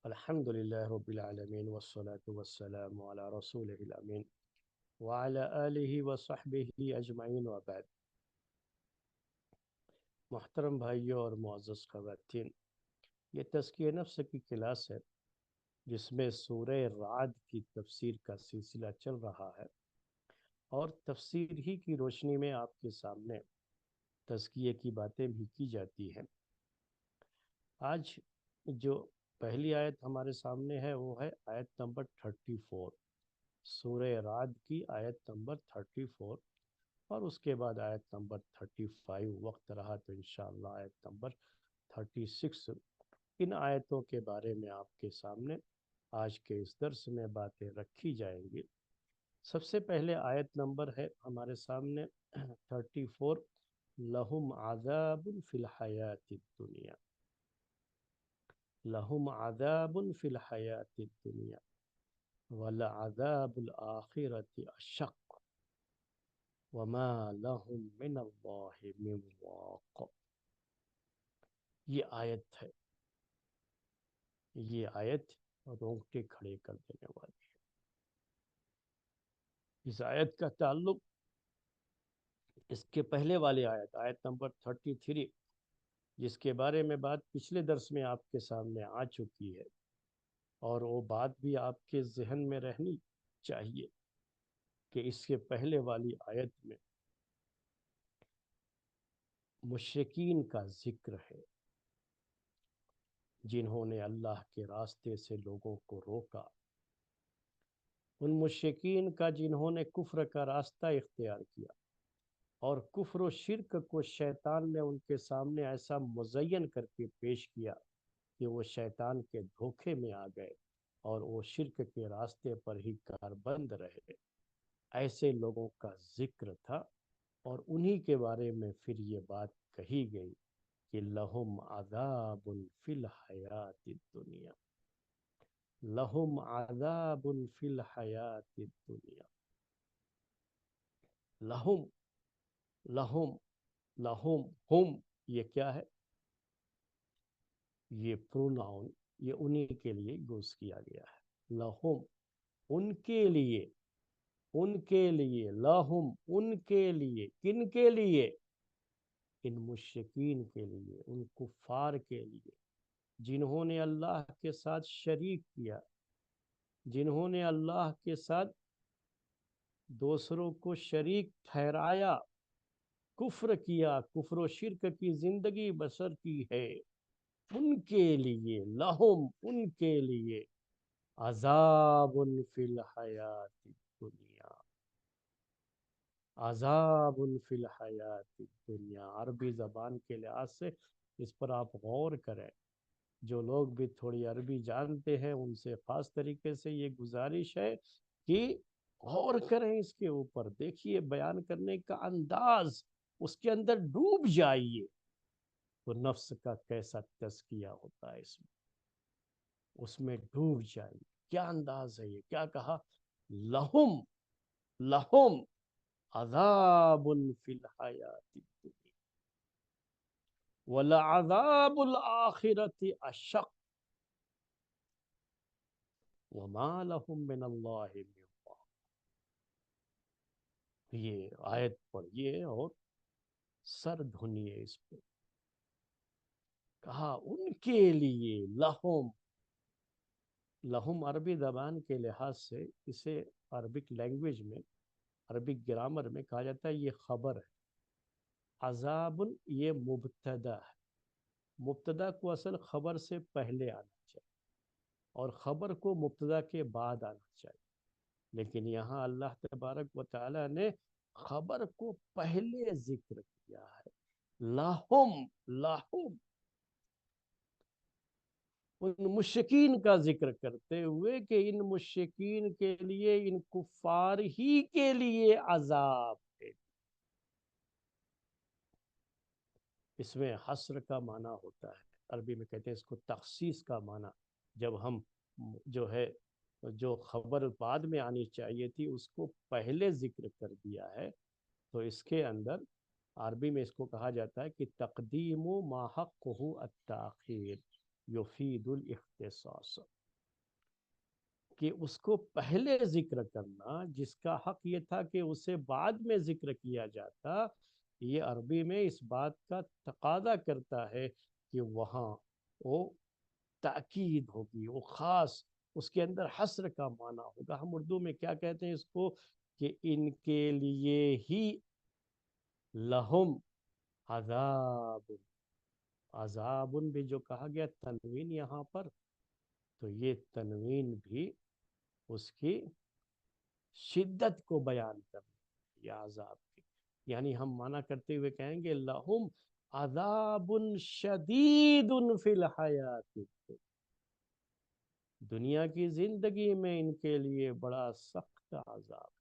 الحمد لله رب العالمين والصلاة والسلام على رسوله الأمين وعلى آله وصحبه أجمعین وبعد۔ محترم بھائیوں اور معزز خواتین، یہ تزکیہ نفس کی کلاس ہے جس میں سورہ رعد کی تفسیر کا سلسلہ چل رہا ہے، اور تفسیر ہی کی روشنی میں آپ کے سامنے تزکیے کی باتیں بھی کی جاتی ہیں۔ آج جو پہلی آیت ہمارے سامنے ہے وہ ہے آیت نمبر 34، سورہ رعد کی آیت نمبر 34، اور اس کے بعد آیت نمبر 35، وقت رہا تو انشاءاللہ آیت نمبر 36۔ ان آیتوں کے بارے میں آپ کے سامنے آج کے اس درس میں باتیں رکھی جائیں گی۔ سب سے پہلے آیت نمبر ہے ہمارے سامنے 34، لہم عذاب فی الحیات الدنیا، لہم عذاب فی الحیات الدنیا ولعذاب الآخرۃ اشق وما لهم من اللہ من واق۔ یہ آیت ہے، یہ آیت رونگٹے کھڑے کر دینے والی ہے۔ اس آیت کا تعلق اس کے پہلے والی آیت، آیت نمبر 33، جس کے بارے میں بات پچھلے درس میں آپ کے سامنے آ چکی ہے، اور وہ بات بھی آپ کے ذہن میں رہنی چاہیے کہ اس کے پہلے والی آیت میں مشرکین کا ذکر ہے، جنہوں نے اللہ کے راستے سے لوگوں کو روکا، ان مشرکین کا جنہوں نے کفر کا راستہ اختیار کیا، اور کفر و شرک کو شیطان نے ان کے سامنے ایسا مزین کر کے پیش کیا کہ وہ شیطان کے دھوکے میں آ گئے اور وہ شرک کے راستے پر ہی کاربند رہے۔ ایسے لوگوں کا ذکر تھا، اور انہی کے بارے میں پھر یہ بات کہی گئی کہ لہم عذاب فی الحیات الدنیا، لہم عذاب فی الحیات الدنیا۔ لہم، لہم، لہم، ہم، یہ کیا ہے؟ یہ پروناؤن، یہ انہی کے لیے یوز کیا گیا ہے۔ لہم، ان کے لیے، ان کے لیے، لہم، ان کے لیے، کن کے لیے؟ ان مشرکین کے لیے، ان کفار کے لیے جنہوں نے اللہ کے ساتھ شریک کیا، جنہوں نے اللہ کے ساتھ دوسروں کو شریک ٹھہرایا، کفر کیا، کفر و شرک کی زندگی بسر کی ہے، ان کے لیے، لہم، ان کے لیے عذاب فی الحیات الدنیا، عذاب فی الحیات الدنیا۔ عربی زبان کے لحاظ سے اس پر آپ غور کریں۔ جو لوگ بھی تھوڑی عربی جانتے ہیں ان سے خاص طریقے سے یہ گزارش ہے کہ غور کریں اس کے اوپر، دیکھیے بیان کرنے کا انداز، اس کے اندر ڈوب جائیے تو نفس کا کیسا تزکیہ ہوتا ہے اس میں ڈوب جائیے۔ کیا انداز ہے یہ، کیا کہا؟ لہم، لہم عذاب فی الحیات الدنیا ولعذاب الآخرۃ اشق وما لهم من اللہ من واق۔ یہ آیت پڑھیے اور سر دھنیے اس پہ۔ کہا ان کے لیے، لہم، لہم عربی زبان کے لحاظ سے اسے عربک لینگویج میں، عربک گرامر میں کہا جاتا ہے یہ خبر ہے۔ عذاب یہ مبتدا ہے، مبتدا کو اصل خبر سے پہلے آنا چاہیے اور خبر کو مبتدا کے بعد آنا چاہیے، لیکن یہاں اللہ تبارک و تعالی نے خبر کو پہلے ذکر کیا ہے۔ لہم، لہم، ان مشرکین کا ذکر کرتے ہوئے کہ ان مشرکین کے لیے، ان کفار ہی کے لیے عذاب ہے۔ اس میں حصر کا معنی ہوتا ہے، عربی میں کہتے ہیں اس کو تخصیص کا معنی۔ جب ہم جو ہے، جو خبر بعد میں آنی چاہیے تھی اس کو پہلے ذکر کر دیا ہے، تو اس کے اندر عربی میں اس کو کہا جاتا ہے کہ تقدیم ما حقہ التاخیر، یفید الاختصاص، کہ اس کو پہلے ذکر کرنا جس کا حق یہ تھا کہ اسے بعد میں ذکر کیا جاتا، یہ عربی میں اس بات کا تقاضا کرتا ہے کہ وہاں وہ تاکید ہوگی، وہ خاص، اس کے اندر حصر کا معنی ہوگا۔ ہم اردو میں کیا کہتے ہیں اس کو، کہ ان کے لیے ہی لہم عذاب، عذاب بھی جو کہا گیا تنوین یہاں پر، تو یہ تنوین بھی اس کی شدت کو بیان کرنا، یا عذاب کی، یعنی ہم معنی کرتے ہوئے کہیں گے لہم عذاب شدید فی الحیات، دنیا کی زندگی میں ان کے لیے بڑا سخت عذاب،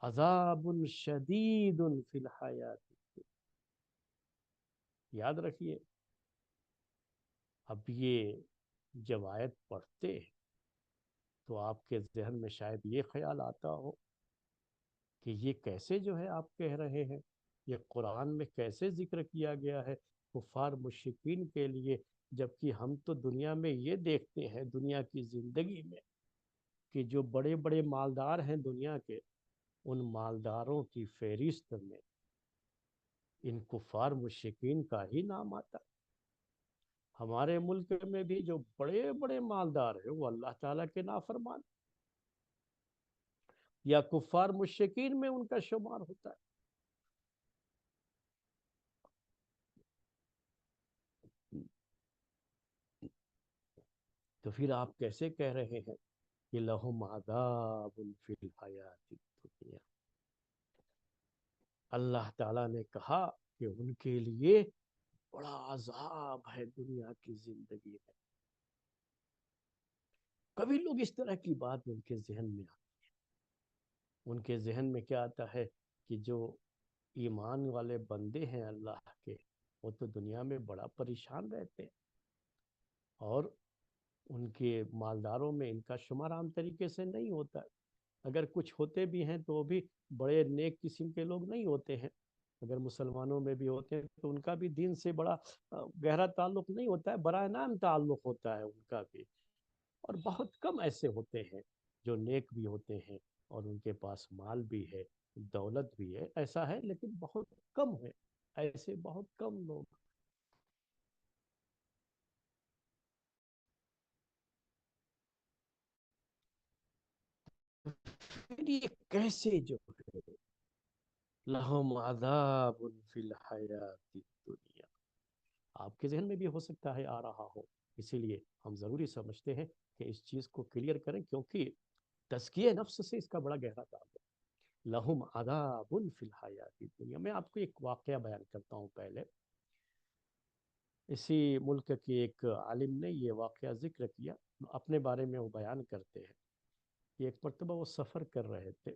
عذاب شدید فی الحیات، یاد رکھیے۔ اب یہ جب آیت پڑھتے ہیں تو آپ کے ذہن میں شاید یہ خیال آتا ہو کہ یہ کیسے جو ہے آپ کہہ رہے ہیں، یہ قرآن میں کیسے ذکر کیا گیا ہے کفار مشرکین کے لیے، جبکہ ہم تو دنیا میں یہ دیکھتے ہیں، دنیا کی زندگی میں، کہ جو بڑے بڑے مالدار ہیں دنیا کے، ان مالداروں کی فہرست میں ان کفار مشرکین کا ہی نام آتا۔ ہمارے ملک میں بھی جو بڑے بڑے مالدار ہیں وہ اللہ تعالیٰ کے نافرمان یا کفار مشرکین میں ان کا شمار ہوتا ہے۔ تو پھر آپ کیسے کہہ رہے ہیں کہ لہم عذاب فی الحیات الدنیا؟ اللہ تعالیٰ نے کہا کہ ان کے لیے بڑا عذاب ہے دنیا کی زندگی میں۔ کبھی لوگ اس طرح کی بات ان کے ذہن میں آتی ہے، ان کے ذہن میں کیا آتا ہے کہ جو ایمان والے بندے ہیں اللہ کے، وہ تو دنیا میں بڑا پریشان رہتے ہیں، اور ان کے مالداروں میں ان کا شمار عام طریقے سے نہیں ہوتا ہے، اگر کچھ ہوتے بھی ہیں تو وہ بھی بڑے نیک قسم کے لوگ نہیں ہوتے ہیں، اگر مسلمانوں میں بھی ہوتے ہیں تو ان کا بھی دین سے بڑا گہرا تعلق نہیں ہوتا ہے، براہ نام تعلق ہوتا ہے ان کا بھی، اور بہت کم ایسے ہوتے ہیں جو نیک بھی ہوتے ہیں اور ان کے پاس مال بھی ہے، دولت بھی ہے، ایسا ہے لیکن بہت کم ہے، ایسے بہت کم لوگ۔ پھر یہ کیسے جو ہے لہم عذاب فی الحیات الدنیا، آپ کے ذہن میں بھی ہو سکتا ہے آ رہا ہو، اسی لیے ہم ضروری سمجھتے ہیں کہ اس چیز کو کلیئر کریں، کیونکہ تزکیہ نفس سے اس کا بڑا گہرا تعلق ہے۔ لہم عذاب فی الحیات الدنیا، میں آپ کو ایک واقعہ بیان کرتا ہوں پہلے۔ اسی ملک کے ایک عالم نے یہ واقعہ ذکر کیا، اپنے بارے میں وہ بیان کرتے ہیں کہ ایک مرتبہ وہ سفر کر رہے تھے،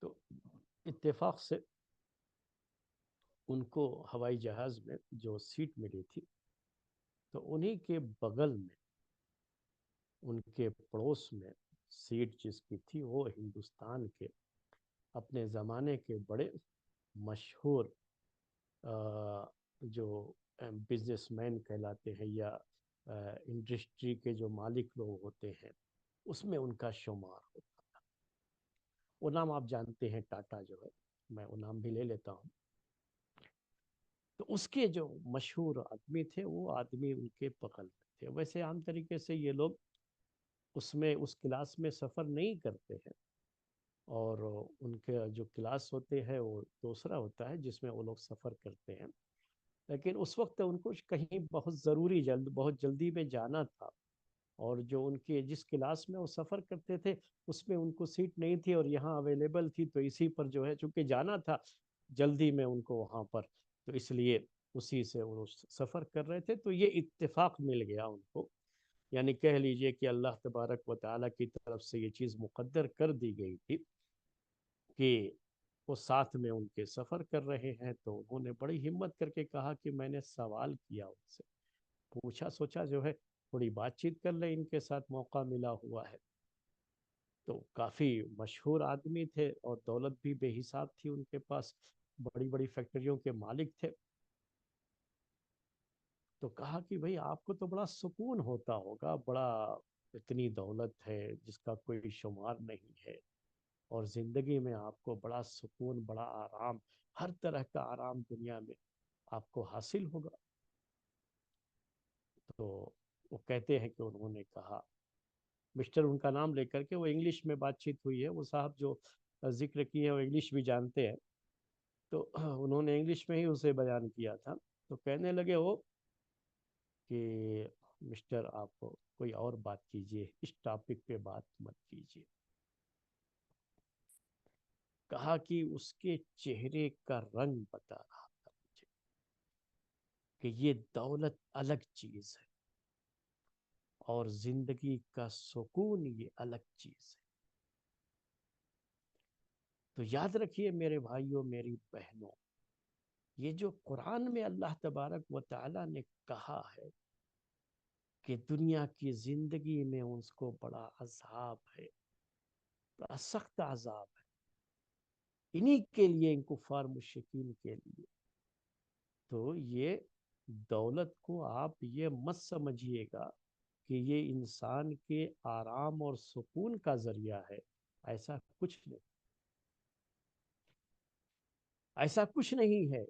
تو اتفاق سے ان کو ہوائی جہاز میں جو سیٹ ملی تھی، تو انہی کے بغل میں، ان کے پڑوس میں سیٹ جس کی تھی، وہ ہندوستان کے اپنے زمانے کے بڑے مشہور جو بزنس مین کہلاتے ہیں، یا انڈسٹری کے جو مالک لوگ ہوتے ہیں، اس میں ان کا شمار ہوتا تھا۔ وہ نام آپ جانتے ہیں، ٹاٹا جو ہے، میں وہ نام بھی لے لیتا ہوں۔ تو اس کے جو مشہور آدمی تھے، وہ آدمی ان کے بغل میں تھے۔ ویسے عام طریقے سے یہ لوگ اس میں اس کلاس میں سفر نہیں کرتے ہیں، اور ان کے جو کلاس ہوتے ہیں وہ دوسرا ہوتا ہے جس میں وہ لوگ سفر کرتے ہیں، لیکن اس وقت ان کو کہیں بہت ضروری بہت جلدی میں جانا تھا، اور جو ان کے جس کلاس میں وہ سفر کرتے تھے اس میں ان کو سیٹ نہیں تھی اور یہاں اویلیبل تھی، تو اسی پر جو ہے چونکہ جانا تھا جلدی میں ان کو وہاں پر، تو اس لیے اسی سے وہ سفر کر رہے تھے، تو یہ اتفاق مل گیا ان کو، یعنی کہہ لیجئے کہ اللہ تبارک و تعالیٰ کی طرف سے یہ چیز مقدر کر دی گئی تھی کہ وہ ساتھ میں ان کے سفر کر رہے ہیں۔ تو انہوں نے بڑی ہمت کر کے کہا کہ میں نے سوال کیا ان سے، پوچھا سوچا جو ہے تھوڑی بات چیت کر لیں، ان کے ساتھ موقع ملا ہوا ہے۔ تو کافی مشہور آدمی تھے اور دولت بھی بے حساب تھی ان کے پاس، بڑی بڑی فیکٹریوں کے مالک تھے۔ تو کہا کہ بھئی آپ کو تو بڑا سکون ہوتا ہوگا، بڑا اتنی دولت ہے جس کا کوئی شمار نہیں ہے، اور زندگی میں آپ کو بڑا سکون، بڑا آرام، ہر طرح کا آرام دنیا میں آپ کو حاصل ہوگا۔ تو وہ کہتے ہیں کہ انہوں نے کہا، مسٹر ان کا نام لے کر کے، وہ انگلش میں بات چیت ہوئی ہے، وہ صاحب جو ذکر کی ہے وہ انگلش بھی جانتے ہیں، تو انہوں نے انگلش میں ہی اسے بیان کیا تھا۔ تو کہنے لگے وہ کہ مسٹر آپ کوئی اور بات کیجئے، اس ٹاپک پہ بات مت کیجئے۔ کہا کہ اس کے چہرے کا رنگ بتا رہا تھا مجھے کہ یہ دولت الگ چیز ہے اور زندگی کا سکون یہ الگ چیز ہے۔ تو یاد رکھیے میرے بھائیوں، میری بہنوں، یہ جو قرآن میں اللہ تبارک و تعالی نے کہا ہے کہ دنیا کی زندگی میں اس کو بڑا عذاب ہے، بڑا سخت عذاب ہے انہی کے لیے، ان کفار مشرکین کے لیے، تو یہ دولت کو آپ یہ مت سمجھیے گا کہ یہ انسان کے آرام اور سکون کا ذریعہ ہے۔ ایسا کچھ نہیں، ایسا کچھ نہیں ہے۔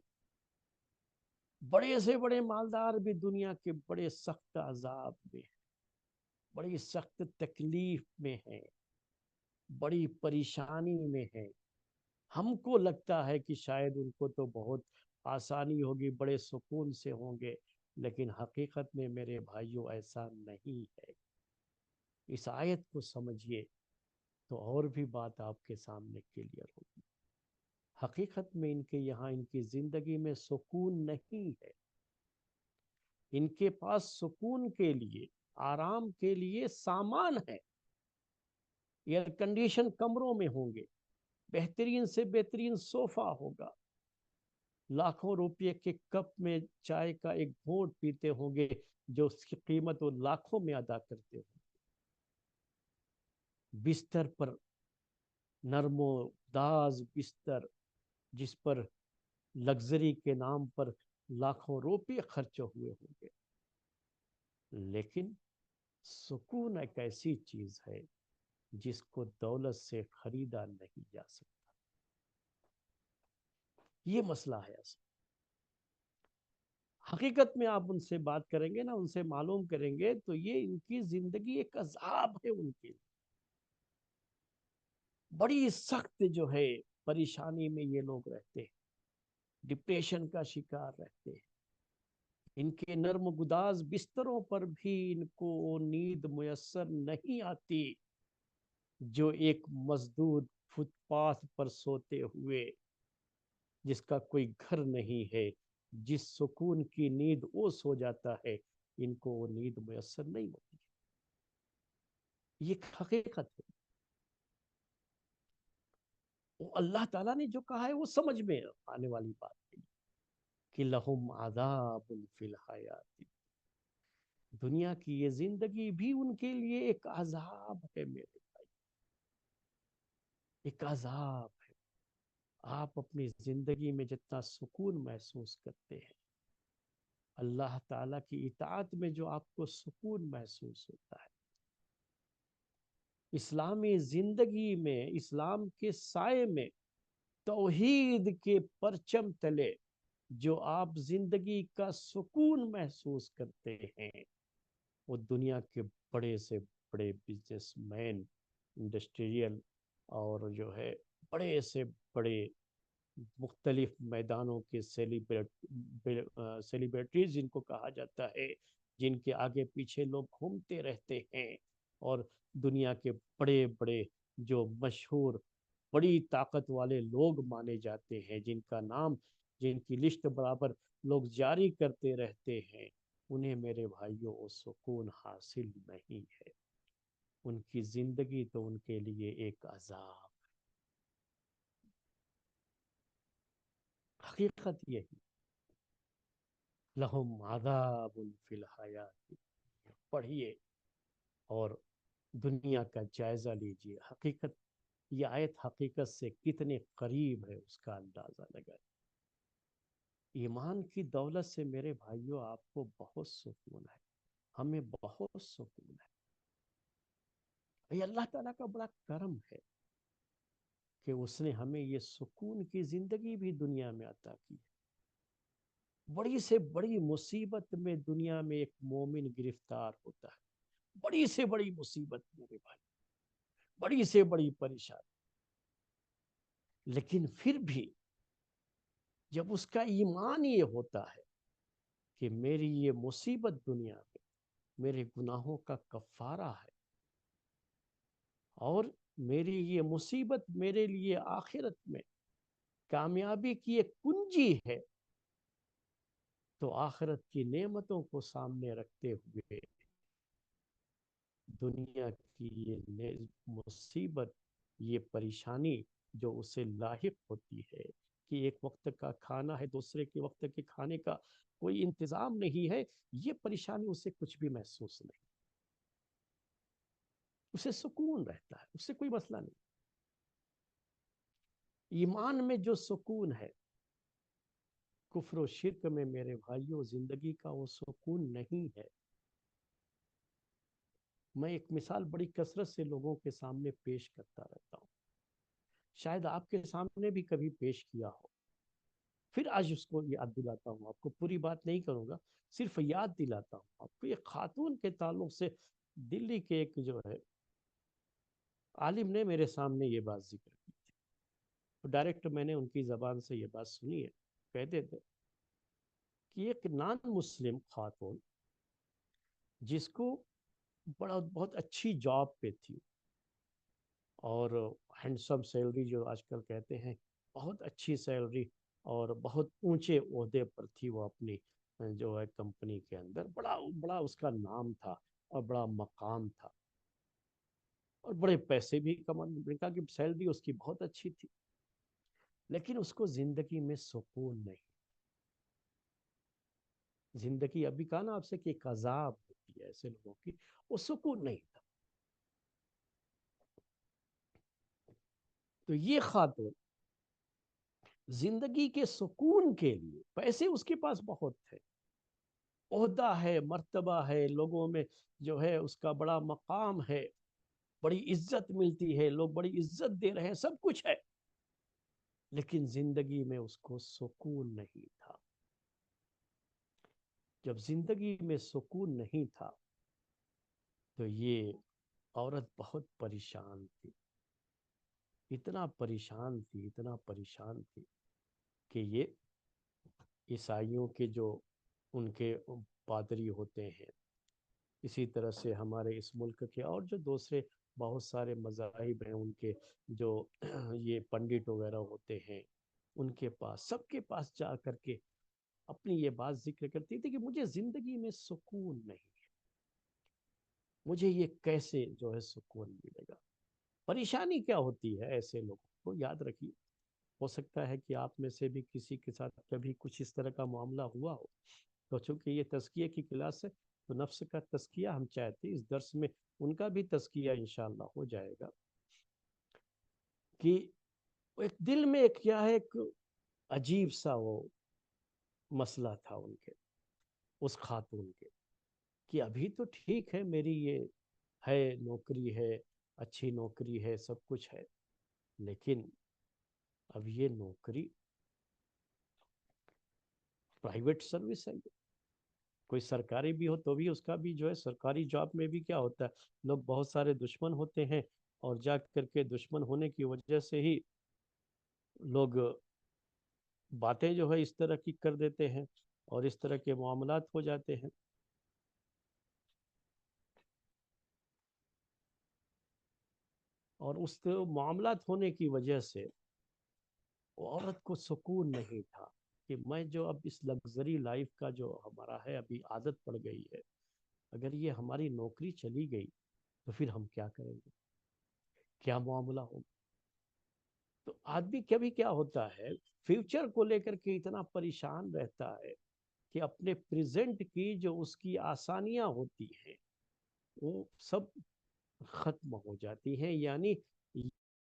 بڑے سے بڑے مالدار بھی دنیا کے بڑے سخت عذاب میں ہیں، بڑی سخت تکلیف میں ہیں، بڑی پریشانی میں ہیں۔ ہم کو لگتا ہے کہ شاید ان کو تو بہت آسانی ہوگی، بڑے سکون سے ہوں گے، لیکن حقیقت میں میرے بھائیوں ایسا نہیں ہے۔ اس آیت کو سمجھیے تو اور بھی بات آپ کے سامنے کلیئر ہوگی۔ حقیقت میں ان کے یہاں، ان کی زندگی میں سکون نہیں ہے۔ ان کے پاس سکون کے لیے، آرام کے لیے سامان ہے، ایئر کنڈیشن کمروں میں ہوں گے، بہترین سے بہترین صوفہ ہوگا، لاکھوں روپے کے کپ میں چائے کا ایک گھونٹ پیتے ہوں گے جو اس کی قیمت وہ لاکھوں میں ادا کرتے ہوں۔ بستر پر نرم و داز بستر، جس پر لگژری کے نام پر لاکھوں روپے خرچ ہوئے ہوں گے، لیکن سکون ایک ایسی چیز ہے جس کو دولت سے خریدا نہیں جا سکتا۔ یہ مسئلہ ہے اصل۔ حقیقت میں آپ ان سے بات کریں گے نا، ان سے معلوم کریں گے، تو یہ ان کی زندگی ایک عذاب ہے ان کے لیے، بڑی سخت جو ہے پریشانی میں یہ لوگ رہتے ہیں، ڈپریشن کا شکار رہتے ہیں۔ ان کے نرم گداز بستروں پر بھی ان کو نیند میسر نہیں آتی، جو ایک مزدور فٹ پاتھ پر سوتے ہوئے، جس کا کوئی گھر نہیں ہے، جس سکون کی نیند وہ سو جاتا ہے، ان کو وہ نیند میسر نہیں ہوتی۔ یہ ایک حقیقت ہے۔ وہ اللہ تعالیٰ نے جو کہا ہے وہ سمجھ میں آنے والی بات ہے کہ لہم عذاب فی الحیات، دنیا کی یہ زندگی بھی ان کے لیے ایک عذاب ہے میرے بھائی، ایک عذاب ہے۔ آپ اپنی زندگی میں جتنا سکون محسوس کرتے ہیں، اللہ تعالیٰ کی اطاعت میں جو آپ کو سکون محسوس ہوتا ہے، اسلامی زندگی میں، اسلام کے سائے میں، توحید کے پرچم تلے جو آپ زندگی کا سکون محسوس کرتے ہیں، وہ دنیا کے بڑے سے بڑے بزنس مین، انڈسٹریل، اور جو ہے بڑے سے بڑے مختلف میدانوں کے سیلیبریٹیز جن کو کہا جاتا ہے، جن کے آگے پیچھے لوگ گھومتے رہتے ہیں، اور دنیا کے بڑے بڑے جو مشہور بڑی طاقت والے لوگ مانے جاتے ہیں، جن کا نام، جن کی لسٹ برابر لوگ جاری کرتے رہتے ہیں، انہیں میرے بھائیوں وہ سکون حاصل نہیں ہے۔ ان کی زندگی تو ان کے لیے ایک عذاب۔ حقیقت یہی، لہم عذاب فی الحیات، پڑھیے اور دنیا کا جائزہ لیجیے۔ حقیقت، یہ آیت حقیقت سے کتنے قریب ہے اس کا اندازہ لگائیں۔ ایمان کی دولت سے میرے بھائیوں آپ کو بہت سکون ہے، ہمیں بہت سکون ہے. یہ اللہ تعالیٰ کا بڑا کرم ہے کہ اس نے ہمیں یہ سکون کی زندگی بھی دنیا میں عطا کی ہے. بڑی سے بڑی مصیبت میں دنیا میں ایک مومن گرفتار ہوتا ہے، بڑی سے بڑی مصیبت میرے بھائی، بڑی سے بڑی پریشانی، لیکن پھر بھی جب اس کا ایمان یہ ہوتا ہے کہ میری یہ مصیبت دنیا میں میرے گناہوں کا کفارہ ہے، اور میری یہ مصیبت میرے لیے آخرت میں کامیابی کی ایک کنجی ہے، تو آخرت کی نعمتوں کو سامنے رکھتے ہوئے دنیا کی یہ مصیبت، یہ پریشانی جو اسے لاحق ہوتی ہے کہ ایک وقت کا کھانا ہے، دوسرے کے وقت کے کھانے کا کوئی انتظام نہیں ہے، یہ پریشانی اسے کچھ بھی محسوس نہیں، اسے سکون رہتا ہے، اس سے کوئی مسئلہ نہیں. ایمان میں جو سکون ہے، کفر و شرک میں میرے بھائیوں زندگی کا وہ سکون نہیں ہے. میں ایک مثال بڑی کثرت سے لوگوں کے سامنے پیش کرتا رہتا ہوں، شاید آپ کے سامنے بھی کبھی پیش کیا ہو، پھر آج اس کو یاد دلاتا ہوں آپ کو. پوری بات نہیں کروں گا، صرف یاد دلاتا ہوں آپ کو. ایک خاتون کے تعلق سے دلی کے ایک جو ہے عالم نے میرے سامنے یہ بات ذکر کی تھی، ڈائریکٹ میں نے ان کی زبان سے یہ بات سنی ہے. کہتے تھے کہ ایک نان مسلم خاتون جس کو بہت اچھی جاب پہ تھی، اور ہینڈسم سیلری جو آج کل کہتے ہیں، بہت اچھی سیلری، اور بہت اونچے عہدے پر تھی وہ اپنی جو ہے کمپنی کے اندر. بڑا بڑا اس کا نام تھا اور بڑا مقام تھا، اور بڑے پیسے بھی کہا کہ سیلری اس کی بہت اچھی تھی، لیکن اس کو زندگی میں سکون نہیں. زندگی ابھی کہا نا آپ سے کہ ایک عذاب ہوتی ہے ایسے لوگوں کی، وہ سکون نہیں تھا. تو یہ خاتون زندگی کے سکون کے لیے، پیسے اس کے پاس بہت تھے، عہدہ ہے، مرتبہ ہے، لوگوں میں جو ہے اس کا بڑا مقام ہے، بڑی عزت ملتی ہے، لوگ بڑی عزت دے رہے ہیں، سب کچھ ہے، لیکن زندگی میں اس کو سکون نہیں تھا. جب زندگی میں سکون نہیں تھا تو یہ عورت بہت پریشان تھی، اتنا پریشان تھی، اتنا پریشان تھی کہ یہ عیسائیوں کے جو ان کے پادری ہوتے ہیں، اسی طرح سے ہمارے اس ملک کے اور جو دوسرے بہت سارے مذاہب ہیں ان کے جو یہ پنڈت وغیرہ ہوتے ہیں، ان کے پاس، سب کے پاس جا کر کے اپنی یہ بات ذکر کرتی تھی کہ مجھے زندگی میں سکون نہیں ہے، مجھے یہ کیسے جو ہے سکون ملے گا. پریشانی کیا ہوتی ہے ایسے لوگوں کو یاد رکھیے. ہو سکتا ہے کہ آپ میں سے بھی کسی کے ساتھ کبھی کچھ اس طرح کا معاملہ ہوا ہو. تو چونکہ یہ تزکیے کی کلاس ہے تو نفس کا تزکیہ ہم چاہتے ہیں اس درس میں ان کا بھی تزکیہ انشاءاللہ ہو جائے گا، کہ ایک دل میں ایک کیا ہے، ایک عجیب سا وہ مسئلہ تھا ان کے، اس خاتون کے، کہ ابھی تو ٹھیک ہے، میری یہ ہے نوکری ہے، اچھی نوکری ہے، سب کچھ ہے، لیکن اب یہ نوکری پرائیویٹ سروس ہے، کوئی سرکاری بھی ہو تو بھی اس کا بھی جو ہے سرکاری جاب میں بھی کیا ہوتا ہے، لوگ بہت سارے دشمن ہوتے ہیں، اور جا کر کے دشمن ہونے کی وجہ سے ہی لوگ باتیں جو ہے اس طرح کی کر دیتے ہیں اور اس طرح کے معاملات ہو جاتے ہیں. اور اس معاملات ہونے کی وجہ سے عورت کو سکون نہیں تھا کہ میں جو اب اس لگژری لائف کا جو ہمارا ہے ابھی عادت پڑ گئی ہے، اگر یہ ہماری نوکری چلی گئی تو پھر ہم کیا کریں گے، کیا معاملہ ہوگا. تو آدمی کبھی کیا ہوتا ہے، فیوچر کو لے کر کے اتنا پریشان رہتا ہے کہ اپنے پریزنٹ کی جو اس کی آسانیاں ہوتی ہیں وہ سب ختم ہو جاتی ہیں، یعنی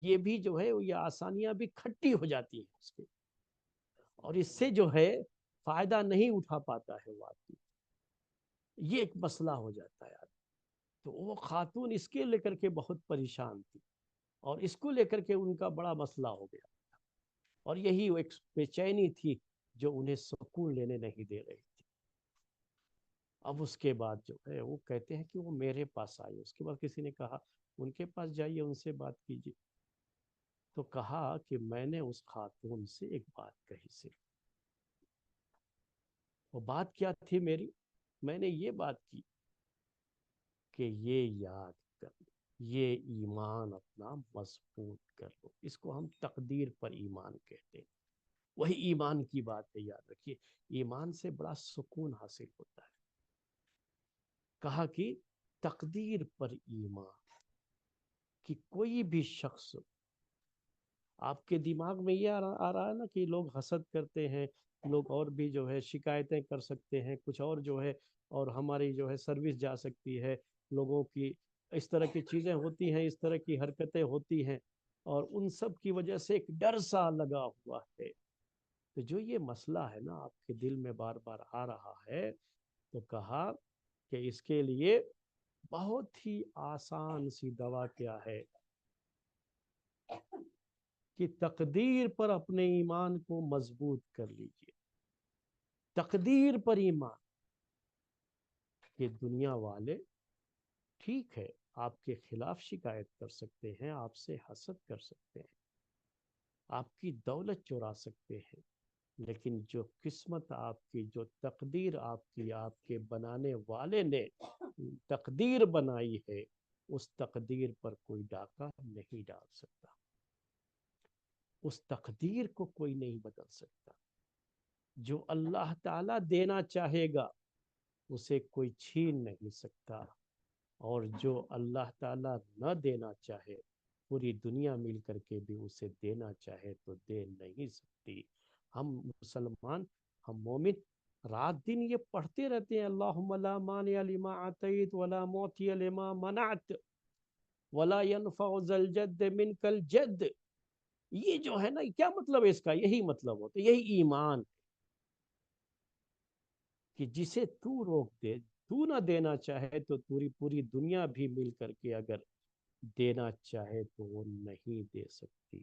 یہ بھی جو ہے یہ آسانیاں بھی کھٹی ہو جاتی ہیں اس کے، اور اس سے جو ہے فائدہ نہیں اٹھا پاتا ہے وہ آدمی، یہ ایک مسئلہ ہو جاتا ہے۔ تو وہ خاتون اس کے لے کر کے بہت پریشان تھی، اور اس کو لے کر کے ان کا بڑا مسئلہ ہو گیا، اور یہی وہ ایک بے چینی تھی جو انہیں سکون لینے نہیں دے رہی تھی۔ اب اس کے بعد جو ہے وہ کہتے ہیں کہ وہ میرے پاس آئے، اس کے بعد کسی نے کہا ان کے پاس جائیے، ان سے بات کیجیے۔ تو کہا کہ میں نے اس خاتون سے ایک بات کہی صرف، وہ بات کیا تھی میری؟ میں نے یہ بات کی کہ یہ یاد کر لو، یہ ایمان اپنا مضبوط کر لو، اس کو ہم تقدیر پر ایمان کہتے ہیں، وہی ایمان کی بات ہے، یاد رکھیے، ایمان سے بڑا سکون حاصل ہوتا ہے۔ کہا کہ تقدیر پر ایمان، کہ کوئی بھی شخص، آپ کے دماغ میں یہ آ رہا ہے نا کہ لوگ حسد کرتے ہیں، لوگ اور بھی جو ہے شکایتیں کر سکتے ہیں، کچھ اور جو ہے، اور ہماری جو ہے سروس جا سکتی ہے، لوگوں کی اس طرح کی چیزیں ہوتی ہیں، اس طرح کی حرکتیں ہوتی ہیں، اور ان سب کی وجہ سے ایک ڈر سا لگا ہوا ہے۔ تو جو یہ مسئلہ ہے نا آپ کے دل میں بار بار آ رہا ہے، تو کہا کہ اس کے لیے بہت ہی آسان سی دوا کیا ہے کہ تقدیر پر اپنے ایمان کو مضبوط کر لیجئے۔ تقدیر پر ایمان، کہ دنیا والے ٹھیک ہے آپ کے خلاف شکایت کر سکتے ہیں، آپ سے حسد کر سکتے ہیں، آپ کی دولت چرا سکتے ہیں، لیکن جو قسمت آپ کی، جو تقدیر آپ کی، آپ کے بنانے والے نے تقدیر بنائی ہے، اس تقدیر پر کوئی ڈاکہ نہیں ڈال سکتا، اس تقدیر کو کوئی نہیں بدل سکتا۔ جو اللہ تعالیٰ دینا چاہے گا اسے کوئی چھین نہیں سکتا، اور جو اللہ تعالیٰ نہ دینا چاہے، پوری دنیا مل کر کے بھی اسے دینا چاہے تو دے نہیں سکتی۔ ہم مسلمان، ہم مومن رات دن یہ پڑھتے رہتے ہیں، اللہم لا مانع لما اعطیت ولا معطی لما منعت ولا ينفع ذا الجد منک الجد۔ یہ جو ہے نا، کیا مطلب ہے اس کا؟ یہی مطلب ہوتا ہے، یہی ایمان، کہ جسے تو روک دے، تو نہ دینا چاہے تو پوری دنیا بھی مل کر کے اگر دینا چاہے تو وہ نہیں دے سکتی۔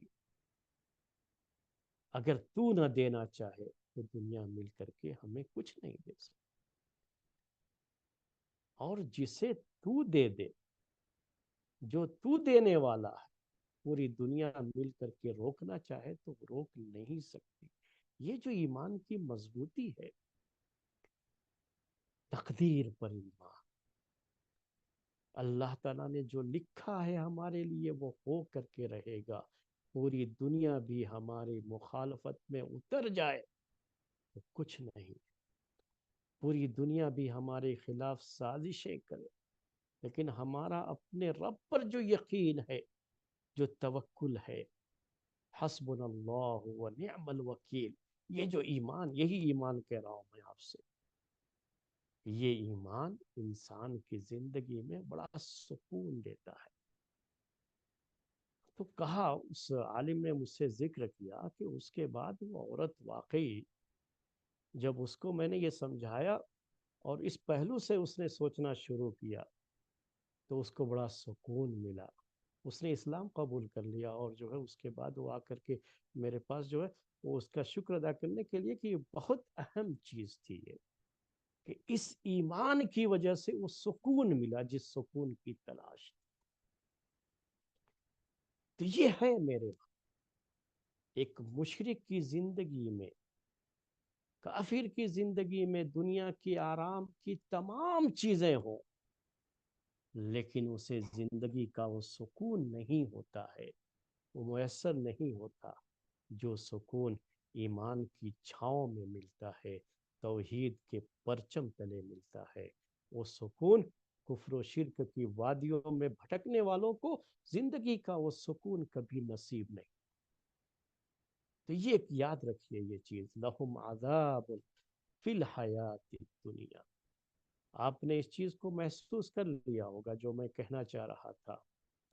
اگر تو نہ دینا چاہے تو دنیا مل کر کے ہمیں کچھ نہیں دے سکتی، اور جسے تو دے دے، جو تو دینے والا ہے، پوری دنیا مل کر کے روکنا چاہے تو روک نہیں سکتی۔ یہ جو ایمان کی مضبوطی ہے، تقدیر پر ایمان، اللہ تعالیٰ نے جو لکھا ہے ہمارے لیے وہ ہو کر کے رہے گا، پوری دنیا بھی ہماری مخالفت میں اتر جائے تو کچھ نہیں، پوری دنیا بھی ہمارے خلاف سازشیں کرے، لیکن ہمارا اپنے رب پر جو یقین ہے، جو توکل ہے، حسبنا اللہ و نعم الوکیل، یہ جو ایمان، یہی ایمان کہہ رہا ہوں میں آپ سے، یہ ایمان انسان کی زندگی میں بڑا سکون دیتا ہے۔ تو کہا، اس عالم نے مجھ سے ذکر کیا کہ اس کے بعد وہ عورت واقعی، جب اس کو میں نے یہ سمجھایا اور اس پہلو سے اس نے سوچنا شروع کیا، تو اس کو بڑا سکون ملا، اس نے اسلام قبول کر لیا، اور جو ہے اس کے بعد وہ آ کر کے میرے پاس جو ہے وہ اس کا شکر ادا کرنے کے لیے کہ یہ بہت اہم چیز تھی، یہ کہ اس ایمان کی وجہ سے وہ سکون ملا جس سکون کی تلاش تھی۔ تو یہ ہے میرے ایک مشرک کی زندگی میں، کافر کی زندگی میں دنیا کی آرام کی تمام چیزیں ہوں، لیکن اسے زندگی کا وہ سکون نہیں ہوتا ہے، وہ میسر نہیں ہوتا جو سکون ایمان کی چھاؤں میں ملتا ہے، توحید کے پرچم تلے ملتا ہے۔ وہ سکون کفر و شرک کی وادیوں میں بھٹکنے والوں کو زندگی کا وہ سکون کبھی نصیب نہیں۔ تو یہ ایک یاد رکھیے یہ چیز، لہم عذاب فی الحیات الدنیا۔ آپ نے اس چیز کو محسوس کر لیا ہوگا جو میں کہنا چاہ رہا تھا۔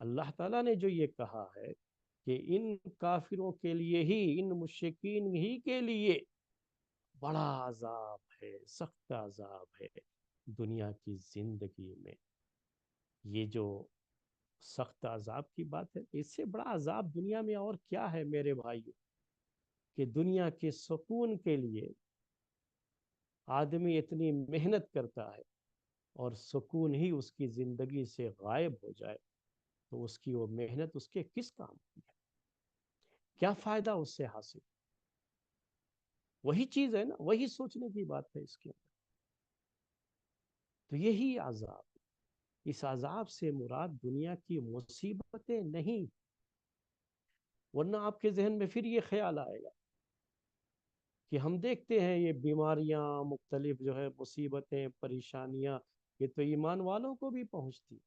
اللہ تعالیٰ نے جو یہ کہا ہے کہ ان کافروں کے لیے ہی، ان مشرکین ہی کے لیے بڑا عذاب ہے، سخت عذاب ہے دنیا کی زندگی میں. یہ جو سخت عذاب کی بات ہے، اس سے بڑا عذاب دنیا میں اور کیا ہے میرے بھائیو، کہ دنیا کے سکون کے لیے آدمی اتنی محنت کرتا ہے اور سکون ہی اس کی زندگی سے غائب ہو جائے تو اس کی وہ محنت اس کے کس کام کی ہے؟ کیا فائدہ اس سے حاصل؟ وہی چیز ہے نا، وہی سوچنے کی بات ہے اس کے اندر. تو یہی عذاب، اس عذاب سے مراد دنیا کی مصیبتیں نہیں، ورنہ آپ کے ذہن میں پھر یہ خیال آئے گا کہ ہم دیکھتے ہیں یہ بیماریاں مختلف جو ہے مصیبتیں پریشانیاں، یہ تو ایمان والوں کو بھی پہنچتی،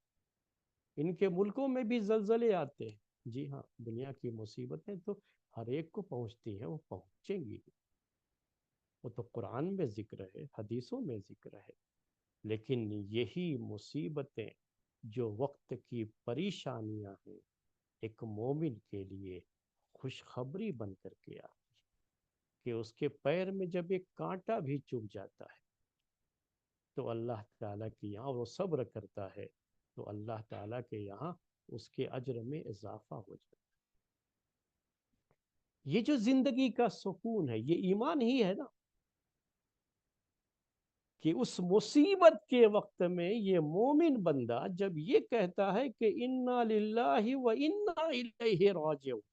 ان کے ملکوں میں بھی زلزلے آتے ہیں. جی ہاں، دنیا کی مصیبتیں تو ہر ایک کو پہنچتی ہیں، وہ پہنچیں گی، وہ تو قرآن میں ذکر ہے، حدیثوں میں ذکر ہے. لیکن یہی مصیبتیں جو وقت کی پریشانیاں ہیں، ایک مومن کے لیے خوشخبری بن کر کے آتی کہ اس کے پیر میں جب ایک کانٹا بھی چبھ جاتا ہے تو اللہ تعالیٰ کے یہاں، اور وہ صبر کرتا ہے تو اللہ تعالیٰ کے یہاں اس کے اجر میں اضافہ ہو جاتا ہے. یہ جو زندگی کا سکون ہے، یہ ایمان ہی ہے نا، کہ اس مصیبت کے وقت میں یہ مومن بندہ جب یہ کہتا ہے کہ انا للہ و انا الیہ راجعون،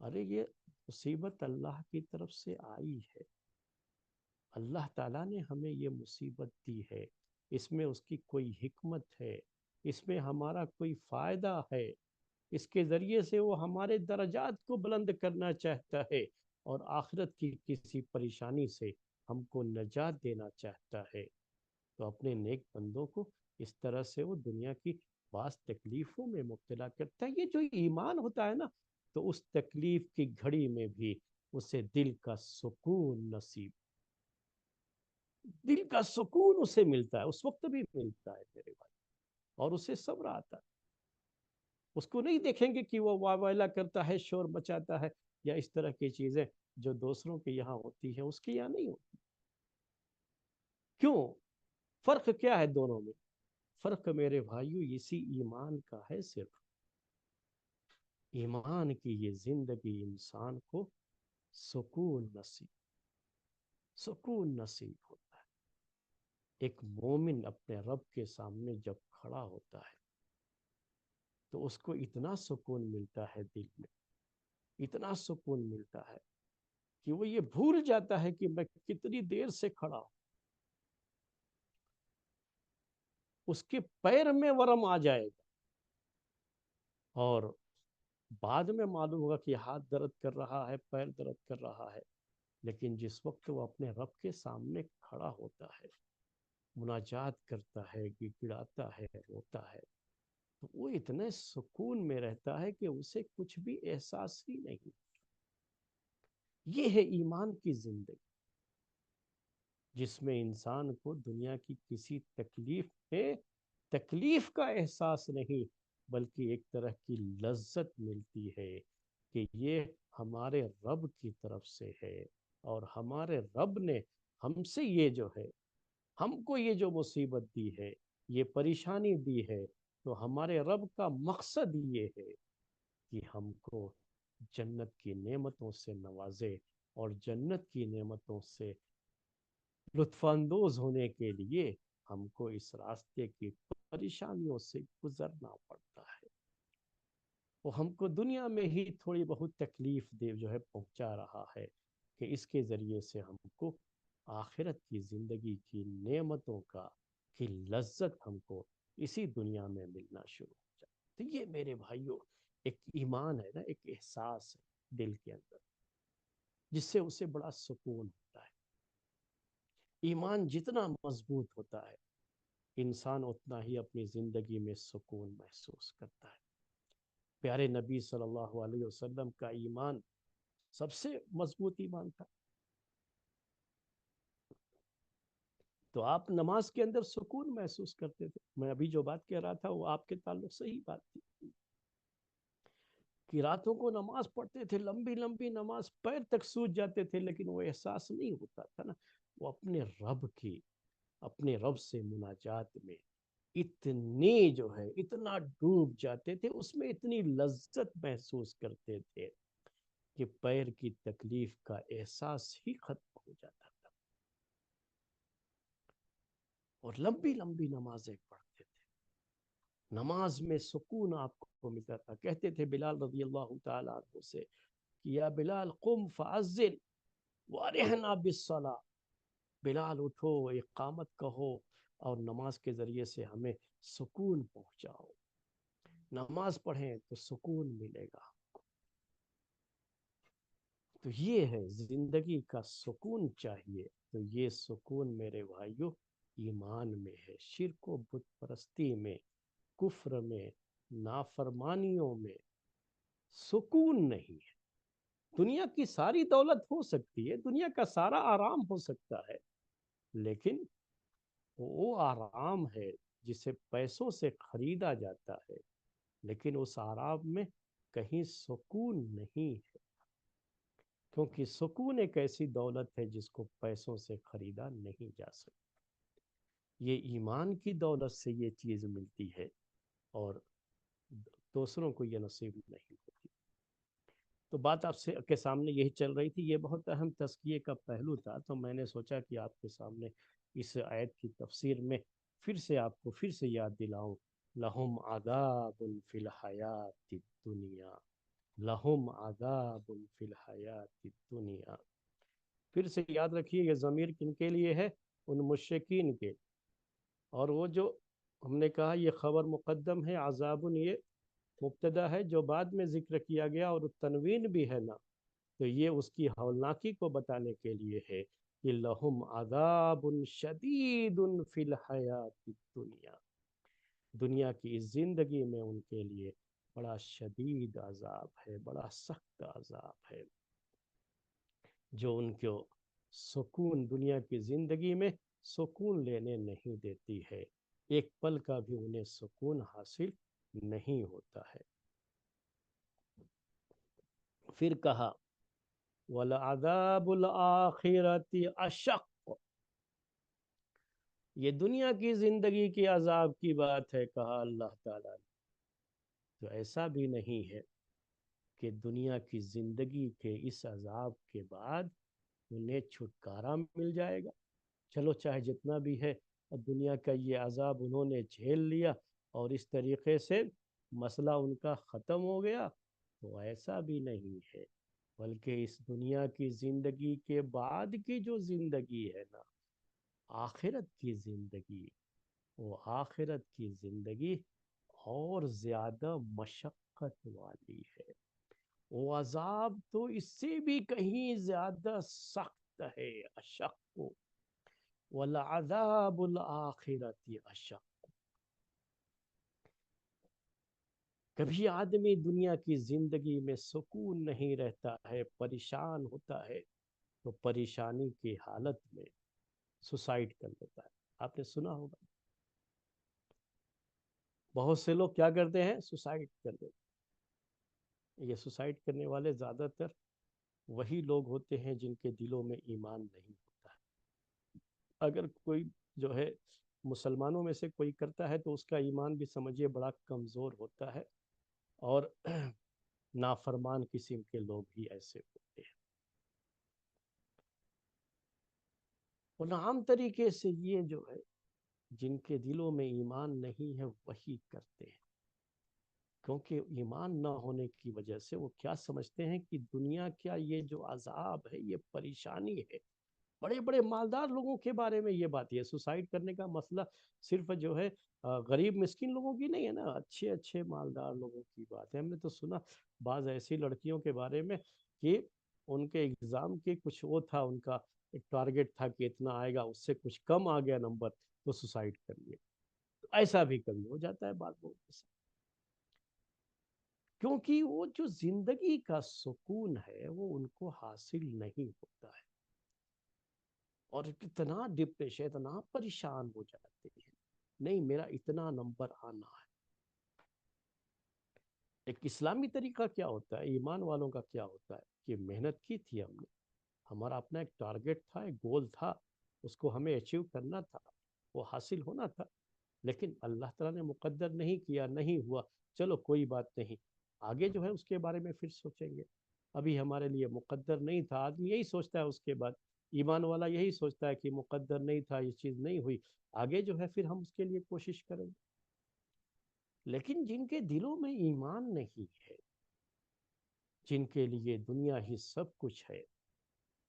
ارے یہ مصیبت اللہ کی طرف سے آئی ہے، اللہ تعالیٰ نے ہمیں یہ مصیبت دی ہے، اس میں اس کی کوئی حکمت ہے، اس میں ہمارا کوئی فائدہ ہے، اس کے ذریعے سے وہ ہمارے درجات کو بلند کرنا چاہتا ہے اور آخرت کی کسی پریشانی سے ہم کو نجات دینا چاہتا ہے. تو اپنے نیک بندوں کو اس طرح سے وہ دنیا کی بعض تکلیفوں میں مبتلا کرتا ہے. یہ جو ایمان ہوتا ہے نا، تو اس تکلیف کی گھڑی میں بھی اسے دل کا سکون نصیب، دل کا سکون اسے ملتا ہے، اس وقت بھی ملتا ہے میرے بھائی، اور اسے صبر آتا ہے. اس کو نہیں دیکھیں گے کہ وہ واویلا کرتا ہے، شور مچاتا ہے، یا اس طرح کی چیزیں جو دوسروں کے یہاں ہوتی ہیں اس کے یہاں نہیں ہوتی. کیوں؟ فرق کیا ہے دونوں میں؟ فرق میرے بھائیو اسی ایمان کا ہے صرف. ایمان کی یہ زندگی انسان کو سکون نصیب، سکون نصیب ہوتا ہے. ایک مومن اپنے رب کے سامنے جب کھڑا ہوتا ہے تو اس کو اتنا سکون ملتا ہے دل میں، اتنا سکون ملتا ہے کہ وہ یہ بھول جاتا ہے کہ میں کتنی دیر سے کھڑا ہوں. اس کے پیر میں ورم آ جائے گا اور بعد میں معلوم ہوگا کہ ہاتھ درد کر رہا ہے، پیر درد کر رہا ہے. لیکن جس وقت وہ اپنے رب کے سامنے کھڑا ہوتا ہے، مناجات کرتا ہے، گڑگڑاتا ہے، روتا ہے، تو وہ اتنے سکون میں رہتا ہے کہ اسے کچھ بھی احساس ہی نہیں. یہ ہے ایمان کی زندگی، جس میں انسان کو دنیا کی کسی تکلیف میں تکلیف کا احساس نہیں، بلکہ ایک طرح کی لذت ملتی ہے کہ یہ ہمارے رب کی طرف سے ہے، اور ہمارے رب نے ہم سے یہ جو ہے، ہم کو یہ جو مصیبت دی ہے، یہ پریشانی دی ہے، تو ہمارے رب کا مقصد یہ ہے کہ ہم کو جنت کی نعمتوں سے نوازے، اور جنت کی نعمتوں سے لطف اندوز ہونے کے لیے ہم کو اس راستے کی پریشانیوں سے گزرنا پڑتا ہے. وہ ہم کو دنیا میں ہی تھوڑی بہت تکلیف دے جو ہے پہنچا رہا ہے، کہ اس کے ذریعے سے ہم کو آخرت کی زندگی کی نعمتوں کا کی لذت ہم کو اسی دنیا میں ملنا شروع ہو جائے. تو یہ میرے بھائیوں ایک ایمان ہے نا، ایک احساس ہے دل کے اندر، جس سے اسے بڑا سکون ہوتا ہے. ایمان جتنا مضبوط ہوتا ہے انسان اتنا ہی اپنی زندگی میں سکون محسوس کرتا ہے. پیارے نبی صلی اللہ علیہ وسلم کا ایمان سب سے مضبوط ایمان تھا. تو آپ نماز کے اندر سکون محسوس کرتے تھے. میں ابھی جو بات کہہ رہا تھا وہ آپ کے تعلق سے ہی بات تھی. کہ راتوں کو نماز پڑھتے تھے، لمبی لمبی نماز، پیر تک سوج جاتے تھے، لیکن وہ احساس نہیں ہوتا تھا نا. وہ اپنے رب سے مناجات میں اتنی جو ہے اتنا ڈوب جاتے تھے، اس میں اتنی لذت محسوس کرتے تھے کہ پیر کی تکلیف کا احساس ہی ختم ہو جاتا تھا. اور لمبی لمبی نمازیں پڑھتے تھے، نماز میں سکون آپ کو ملتا تھا. کہتے تھے بلال رضی اللہ تعالیٰ عنہ سے کہ یا بلال قم فعزن وارحنا بالصلاۃ، بلال اٹھو، اقامت کہو اور نماز کے ذریعے سے ہمیں سکون پہنچاؤ. نماز پڑھیں تو سکون ملے گا. تو یہ ہے زندگی کا سکون چاہیے. تو یہ سکون میرے بھائیوں ایمان میں ہے. شرک و بت پرستی میں، کفر میں، نافرمانیوں میں سکون نہیں ہے. دنیا کی ساری دولت ہو سکتی ہے، دنیا کا سارا آرام ہو سکتا ہے، لیکن وہ آرام ہے جسے پیسوں سے خریدا جاتا ہے، لیکن اس آرام میں کہیں سکون نہیں ہے. کیونکہ سکون ایک ایسی دولت ہے جس کو پیسوں سے خریدا نہیں جا سکتا. یہ ایمان کی دولت سے یہ چیز ملتی ہے اور دوسروں کو یہ نصیب نہیں ہوتی. تو بات آپ سے کے سامنے یہی چل رہی تھی. یہ بہت اہم تزکیے کا پہلو تھا، تو میں نے سوچا کہ آپ کے سامنے اس آیت کی تفسیر میں پھر سے یاد دلاؤں. لہم عذاب فی الحیات الدنیا، لہم عذاب فی الحیات الدنیا. پھر سے یاد رکھیے یہ ضمیر کن کے لیے ہے؟ ان مشرکین کے. اور وہ جو ہم نے کہا یہ خبر مقدم ہے، عذاب یہ مبتدا ہے جو بعد میں ذکر کیا گیا، اور تنوین بھی ہے نا، تو یہ اس کی ہولناکی کو بتانے کے لیے ہے کہ لہم عذاب شدید فی الحیات الدنیا، دنیا کی اس زندگی میں ان کے لیے بڑا شدید عذاب ہے، بڑا سخت عذاب ہے، جو ان کو سکون دنیا کی زندگی میں سکون لینے نہیں دیتی ہے. ایک پل کا بھی انہیں سکون حاصل نہیں ہوتا ہے. پھر کہا وَلَعَذَابُ الْآخِرَةِ أَشَقُّ، یہ دنیا کی زندگی کے عذاب کی بات ہے کہا اللہ تعالیٰ نے. تو ایسا بھی نہیں ہے کہ دنیا کی زندگی کے اس عذاب کے بعد انہیں چھٹکارا مل جائے گا. چلو چاہے جتنا بھی ہے، دنیا کا یہ عذاب انہوں نے جھیل لیا اور اس طریقے سے مسئلہ ان کا ختم ہو گیا، تو ایسا بھی نہیں ہے. بلکہ اس دنیا کی زندگی کے بعد کی جو زندگی ہے نا، آخرت کی زندگی، وہ آخرت کی زندگی اور زیادہ مشقت والی ہے. وہ عذاب تو اس سے بھی کہیں زیادہ سخت ہے. اشق وَلَعَذَابُ الْآخِرَةِ أَشَقُّ. کبھی آدمی دنیا کی زندگی میں سکون نہیں رہتا ہے، پریشان ہوتا ہے، تو پریشانی کی حالت میں سوسائڈ کر لیتا ہے. آپ نے سنا ہوگا بہت سے لوگ کیا کرتے ہیں؟ سوسائڈ کر دیتے ہیں. یہ سوسائڈ کرنے والے زیادہ تر وہی لوگ ہوتے ہیں جن کے دلوں میں ایمان نہیں ہوتا ہے. اگر کوئی جو ہے مسلمانوں میں سے کوئی کرتا ہے تو اس کا ایمان بھی سمجھیے بڑا کمزور ہوتا ہے، اور نافرمان قسم کے لوگ ہی ایسے ہوتے ہیں. اور عام طریقے سے یہ جو ہے جن کے دلوں میں ایمان نہیں ہے وہی کرتے ہیں، کیونکہ ایمان نہ ہونے کی وجہ سے وہ کیا سمجھتے ہیں کہ دنیا کیا یہ جو عذاب ہے، یہ پریشانی ہے. بڑے بڑے مالدار لوگوں کے بارے میں یہ بات ہے. سوسائڈ کرنے کا مسئلہ صرف جو ہے غریب مسکین لوگوں کی نہیں ہے نا، اچھے اچھے مالدار لوگوں کی بات ہے. ہم نے تو سنا بعض ایسی لڑکیوں کے بارے میں کہ ان کے ایگزام کے کچھ وہ تھا، ان کا ایک ٹارگٹ تھا کہ اتنا آئے گا، اس سے کچھ کم آ گیا نمبر تو سوسائڈ کر لیے. تو ایسا بھی کبھی ہو جاتا ہے بعض لوگوں کے ساتھ، کیونکہ وہ جو زندگی کا سکون ہے وہ ان کو حاصل نہیں ہوتا ہے، اور اتنا ڈپریشن، اتنا پریشان ہو جاتے ہیں. نہیں میرا اتنا نمبر آنا ہے. ایک اسلامی طریقہ کیا ہوتا ہے، ایمان والوں کا کیا ہوتا ہے کہ محنت کی تھی ہم نے، ہمارا اپنا ایک ٹارگٹ تھا، ایک گول تھا، اس کو ہمیں اچیو کرنا تھا، وہ حاصل ہونا تھا، لیکن اللہ تعالیٰ نے مقدر نہیں کیا، نہیں ہوا، چلو کوئی بات نہیں، آگے جو ہے اس کے بارے میں پھر سوچیں گے، ابھی ہمارے لیے مقدر نہیں تھا۔ آدمی یہی سوچتا ہے، اس کے بعد ایمان والا یہی سوچتا ہے کہ مقدر نہیں تھا، یہ چیز نہیں ہوئی، آگے جو ہے پھر ہم اس کے لیے کوشش کریں گے۔ لیکن جن کے دلوں میں ایمان نہیں ہے، جن کے لیے دنیا ہی سب کچھ ہے،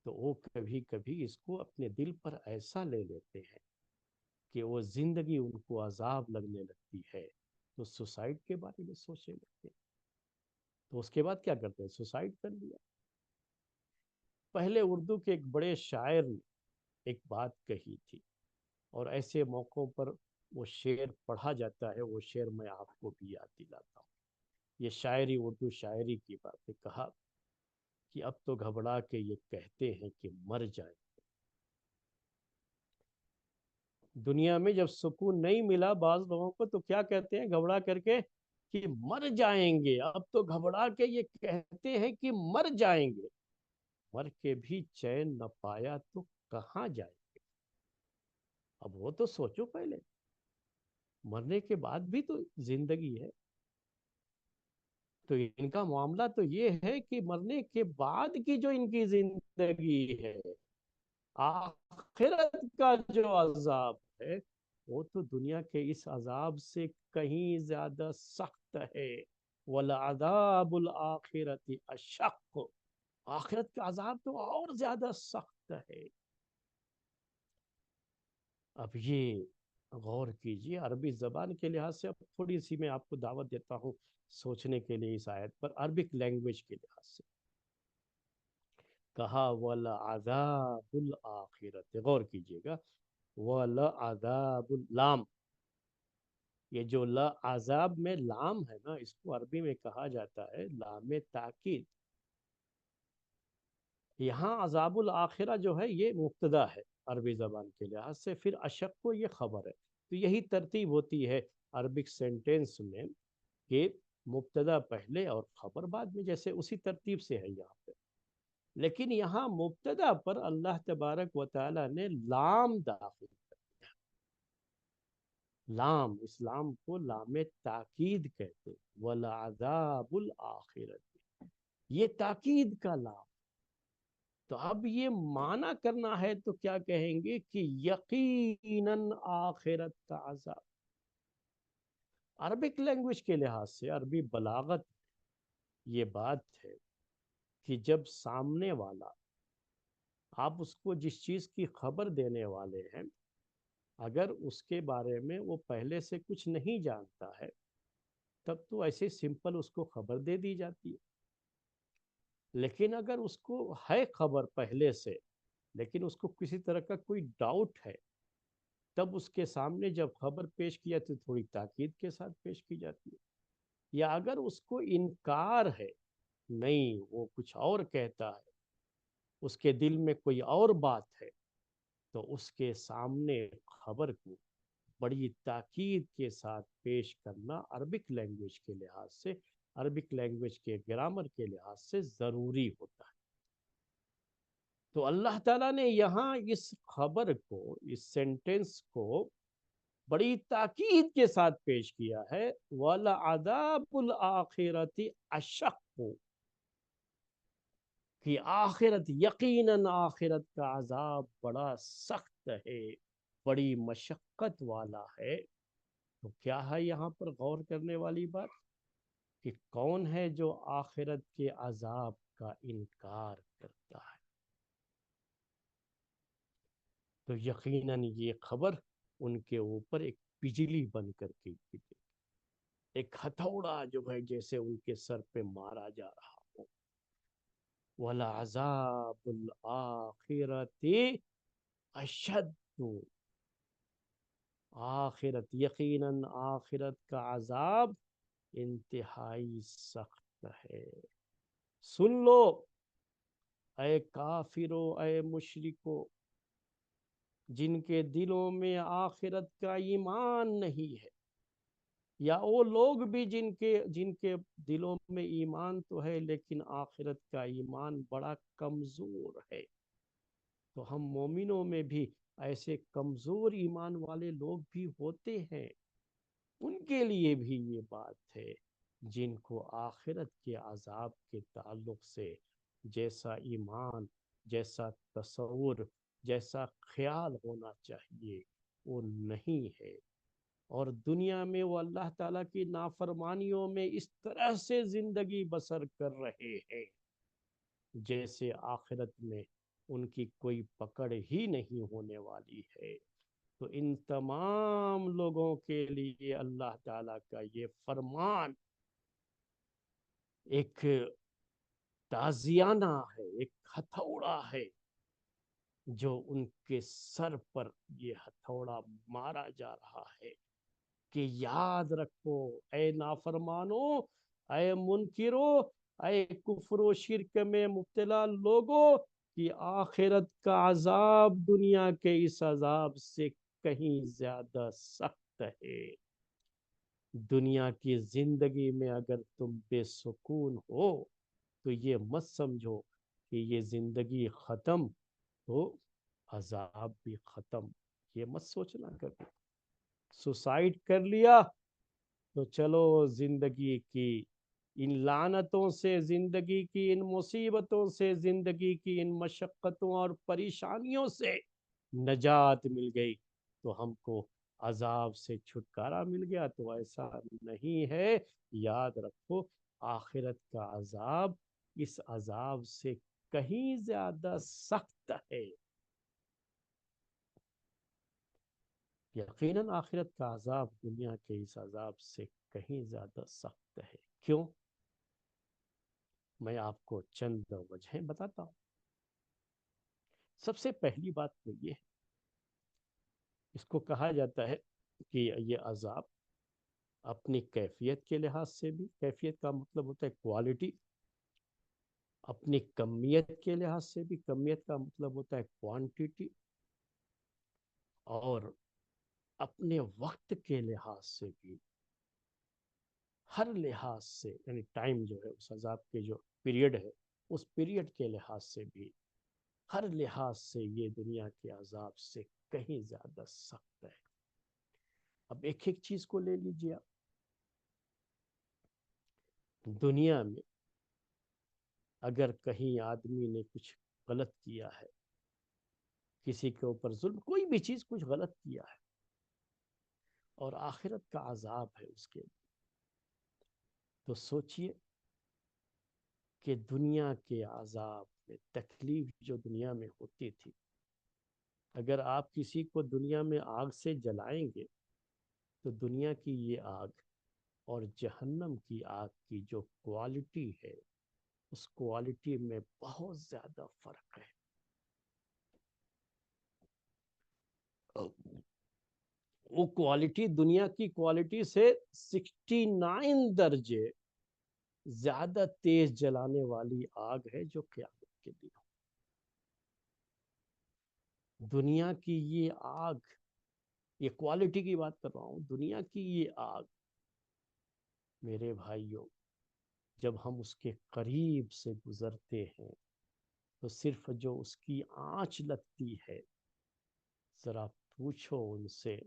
تو وہ کبھی کبھی اس کو اپنے دل پر ایسا لے لیتے ہیں کہ وہ زندگی ان کو عذاب لگنے لگتی ہے، تو سوسائڈ کے بارے میں سوچنے لگتے ہیں۔ تو اس کے بعد کیا کرتے ہیں؟ سوسائڈ کر لیا۔ پہلے اردو کے ایک بڑے شاعر نے ایک بات کہی تھی، اور ایسے موقعوں پر وہ شعر پڑھا جاتا ہے، وہ شعر میں آپ کو بھی یاد دلاتا ہوں۔ یہ شاعری، اردو شاعری کی بات ہے، کہا کہ اب تو گھبرا کے یہ کہتے ہیں کہ مر جائیں۔ دنیا میں جب سکون نہیں ملا بعض لوگوں کو تو کیا کہتے ہیں گھبرا کر کے؟ کہ مر جائیں گے۔ اب تو گھبرا کے یہ کہتے ہیں کہ مر جائیں گے، مر کے بھی چین نہ پایا تو کہاں جائیں گے۔ اب وہ تو سوچو پہلے، مرنے کے بعد بھی تو زندگی ہے۔ تو ان کا معاملہ تو یہ ہے کہ مرنے کے بعد کی جو ان کی زندگی ہے، آخرت کا جو عذاب ہے، وہ تو دنیا کے اس عذاب سے کہیں زیادہ سخت ہے۔ وَلَعَذَابُ الْآخِرَةِ أَشَقُّ، آخرت کا عذاب تو اور زیادہ سخت ہے۔ اب یہ غور کیجئے، عربی زبان کے لحاظ سے اب تھوڑی سی میں آپ کو دعوت دیتا ہوں سوچنے کے لیے اس آیت پر، عربک لینگویج کے لحاظ سے کہا وَلَعَذَابُ الْآخِرَةِ، غور کیجئے گا، وَلَعَذَابُ لام، یہ جو عذاب میں لام ہے نا، اس کو عربی میں کہا جاتا ہے لام تاکید۔ یہاں عذاب الآخرہ جو ہے یہ مبتدا ہے عربی زبان کے لحاظ سے، پھر اشق کو یہ خبر ہے۔ تو یہی ترتیب ہوتی ہے عربک سینٹینس میں کہ مبتدا پہلے اور خبر بعد میں، جیسے اسی ترتیب سے ہے یہاں پہ۔ لیکن یہاں مبتدا پر اللہ تبارک و تعالی نے لام داخل کر دیا۔ لام، اس لام کو لام تاکید کہتے ہیں، وَلَعَذَابُ الْآخِرَةِ، یہ تاکید کا لام۔ تو اب یہ معنی کرنا ہے تو کیا کہیں گے کہ یقیناً آخرت کا عذاب۔ عربک لینگویج کے لحاظ سے، عربی بلاغت یہ بات ہے کہ جب سامنے والا، آپ اس کو جس چیز کی خبر دینے والے ہیں، اگر اس کے بارے میں وہ پہلے سے کچھ نہیں جانتا ہے، تب تو ایسے سمپل اس کو خبر دے دی جاتی ہے۔ لیکن اگر اس کو ہے خبر پہلے سے، لیکن اس کو کسی طرح کا کوئی ڈاؤٹ ہے، تب اس کے سامنے جب خبر پیش کی جاتی ہے تھوڑی تاکید کے ساتھ پیش کی جاتی ہے۔ یا اگر اس کو انکار ہے، نہیں وہ کچھ اور کہتا ہے، اس کے دل میں کوئی اور بات ہے، تو اس کے سامنے خبر کو بڑی تاکید کے ساتھ پیش کرنا عربک لینگویج کے لحاظ سے، عربک لینگویج کے گرامر کے لحاظ سے ضروری ہوتا ہے۔ تو اللہ تعالیٰ نے یہاں اس خبر کو، اس سینٹنس کو بڑی تاکید کے ساتھ پیش کیا ہے، وَلَعَذَابُ الْآخِرَةِ أَشَقُّ، کہ آخرت، یقیناً آخرت کا عذاب بڑا سخت ہے، بڑی مشقت والا ہے۔ تو کیا ہے یہاں پر غور کرنے والی بات کہ کون ہے جو آخرت کے عذاب کا انکار کرتا ہے؟ تو یقیناً یہ خبر ان کے اوپر ایک بجلی بن کر کے گرے، ایک ہتھوڑا جو ہے جیسے ان کے سر پہ مارا جا رہا ہو۔ وَلَعَذَابُ الْآخِرَةِ أَشَدُّ، آخرت، یقیناً آخرت کا عذاب انتہائی سخت ہے۔ سن لو اے کافرو، اے مشرکو، جن کے دلوں میں آخرت کا ایمان نہیں ہے، یا وہ لوگ بھی جن کے دلوں میں ایمان تو ہے لیکن آخرت کا ایمان بڑا کمزور ہے. تو ہم مومنوں میں بھی ایسے کمزور ایمان والے لوگ بھی ہوتے ہیں. ان کے لیے بھی یہ بات ہے جن کو آخرت کے عذاب کے تعلق سے جیسا ایمان، جیسا تصور، جیسا خیال ہونا چاہیے وہ نہیں ہے. اور دنیا میں وہ اللہ تعالیٰ کی نافرمانیوں میں اس طرح سے زندگی بسر کر رہے ہیں جیسے آخرت میں ان کی کوئی پکڑ ہی نہیں ہونے والی ہے. تو ان تمام لوگوں کے لیے اللہ تعالیٰ کا یہ فرمان ایک تازیانہ ہے، ایک ہتھوڑا ہے جو ان کے سر پر یہ ہتھوڑا مارا جا رہا ہے کہ یاد رکھو اے نافرمانو، اے منکرو، اے کفر و شرک میں مبتلا لوگو، کہ آخرت کا عذاب دنیا کے اس عذاب سے کہیں زیادہ سخت ہے. دنیا کی زندگی میں اگر تم بے سکون ہو تو یہ مت سمجھو کہ یہ زندگی ختم تو عذاب بھی ختم. یہ مت سوچنا کبھی. سوسائڈ کر لیا تو چلو زندگی کی ان لعنتوں سے، زندگی کی ان مصیبتوں سے، زندگی کی ان مشقتوں اور پریشانیوں سے نجات مل گئی تو ہم کو عذاب سے چھٹکارا مل گیا. تو ایسا نہیں ہے. یاد رکھو آخرت کا عذاب اس عذاب سے کہیں زیادہ سخت ہے. یقیناً آخرت کا عذاب دنیا کے اس عذاب سے کہیں زیادہ سخت ہے. کیوں؟ میں آپ کو چند وجہیں بتاتا ہوں. سب سے پہلی بات تو یہ ہے، اس کو کہا جاتا ہے کہ یہ عذاب اپنی کیفیت کے لحاظ سے بھی، کیفیت کا مطلب ہوتا ہے کوالٹی، اپنی کمیت کے لحاظ سے بھی، کمیت کا مطلب ہوتا ہے کوانٹیٹی، اور اپنے وقت کے لحاظ سے بھی، ہر لحاظ سے، یعنی ٹائم جو ہے اس عذاب کے جو پیریڈ ہے اس پیریڈ کے لحاظ سے بھی، ہر لحاظ سے یہ دنیا کے عذاب سے کہیں زیادہ سخت ہے. اب ایک ایک چیز کو لے لیجیے آپ. دنیا میں اگر کہیں آدمی نے کچھ غلط کیا ہے، کسی کے اوپر ظلم، کوئی بھی چیز کچھ غلط کیا ہے اور آخرت کا عذاب ہے اس کے، تو سوچئے کہ دنیا کے عذاب میں تکلیف جو دنیا میں ہوتی تھی، اگر آپ کسی کو دنیا میں آگ سے جلائیں گے تو دنیا کی یہ آگ اور جہنم کی آگ کی جو کوالٹی ہے اس کوالٹی میں بہت زیادہ فرق ہے. وہ کوالٹی دنیا کی کوالٹی سے 69 درجے زیادہ تیز جلانے والی آگ ہے جو قیامت کے دن. دنیا کی یہ آگ، یہ کوالٹی کی بات کر رہا ہوں، دنیا کی یہ آگ میرے بھائیوں جب ہم اس کے قریب سے گزرتے ہیں تو صرف جو اس کی آنچ لگتی ہے، ذرا پوچھو ان سے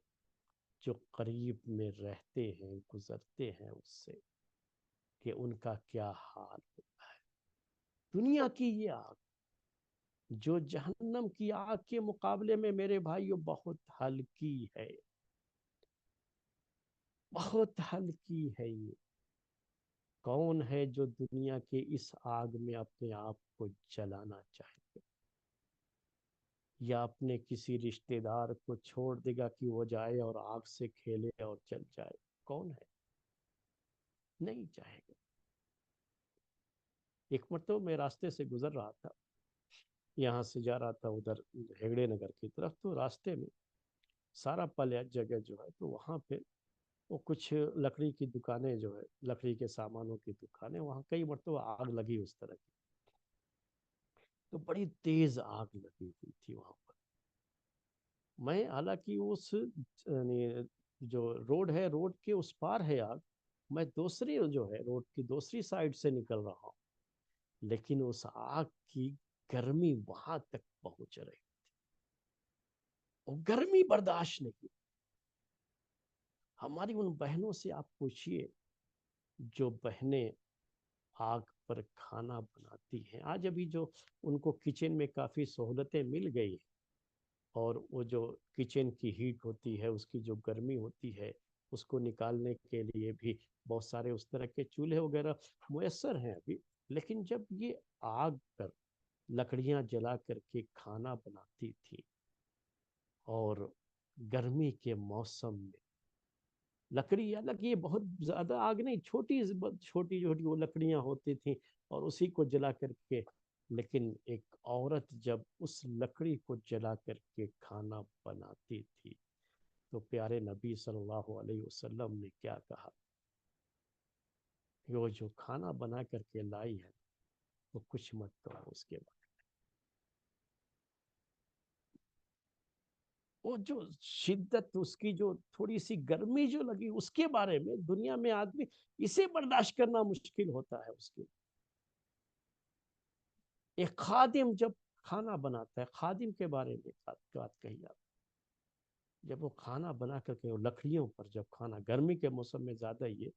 جو قریب میں رہتے ہیں، گزرتے ہیں اس سے، کہ ان کا کیا حال ہوتا ہے. دنیا کی یہ آگ جو جہنم کی آگ کے مقابلے میں میرے بھائیوں بہت ہلکی ہے، بہت ہلکی ہے. یہ کون ہے جو دنیا کے اس آگ میں اپنے آپ کو جلانا چاہے گا یا اپنے کسی رشتہ دار کو چھوڑ دے گا کہ وہ جائے اور آگ سے کھیلے اور چل جائے؟ کون ہے؟ نہیں چاہے گا. ایک مرتبہ میں راستے سے گزر رہا تھا، یہاں سے جا رہا تھا ادھر ہیگڑے نگر کی طرف، تو راستے میں سارا پل جگہ جو ہے تو وہاں پہ وہ کچھ لکڑی کی دکانیں جو ہے، لکڑی کے سامانوں کی دکانیں، وہاں کئی مرتبہ آگ لگی اس طرح کی، تو بڑی تیز آگ لگی ہوئی تھی وہاں پر. میں حالانکہ اس یعنی جو روڈ ہے روڈ کے اس پار ہے آگ، میں دوسری جو ہے روڈ کی دوسری سائڈ سے نکل رہا ہوں، لیکن اس آگ کی گرمی وہاں تک پہنچ رہی، وہ گرمی برداشت نہیں۔ ہماری ان بہنوں سے آپ پوچھئے جو بہنیں آگ پر کھانا بناتی ہیں، آج ابھی جو ان کو کچن میں کافی سہولتیں مل گئی ہیں، اور وہ جو کچن کی ہیٹ ہوتی ہے، اس کی جو گرمی ہوتی ہے، اس کو نکالنے کے لیے بھی بہت سارے اس طرح کے چولہے وغیرہ میسر ہیں ابھی، لیکن جب یہ آگ پر لکڑیاں جلا کر کے کھانا بناتی تھی، اور گرمی کے موسم میں لکڑی، حالانکہ یہ بہت زیادہ آگ نہیں، چھوٹی چھوٹی چھوٹی وہ لکڑیاں ہوتی تھیں، اور اسی کو جلا کر کے، لیکن ایک عورت جب اس لکڑی کو جلا کر کے کھانا بناتی تھی، تو پیارے نبی صلی اللہ علیہ وسلم نے کیا کہا کہ وہ جو کھانا بنا کر کے لائی ہے وہ کچھ مت کرو اس کے بعد۔ وہ جو شدت، اس کی جو تھوڑی سی گرمی جو لگی، اس کے بارے میں دنیا میں آدمی اسے برداشت کرنا مشکل ہوتا ہے اس کے۔ ایک خادم جب کھانا بناتا ہے، خادم کے بارے میں بات کہی آپ، جب وہ کھانا بنا کر کے وہ لکڑیوں پر جب کھانا، گرمی کے موسم میں زیادہ یہ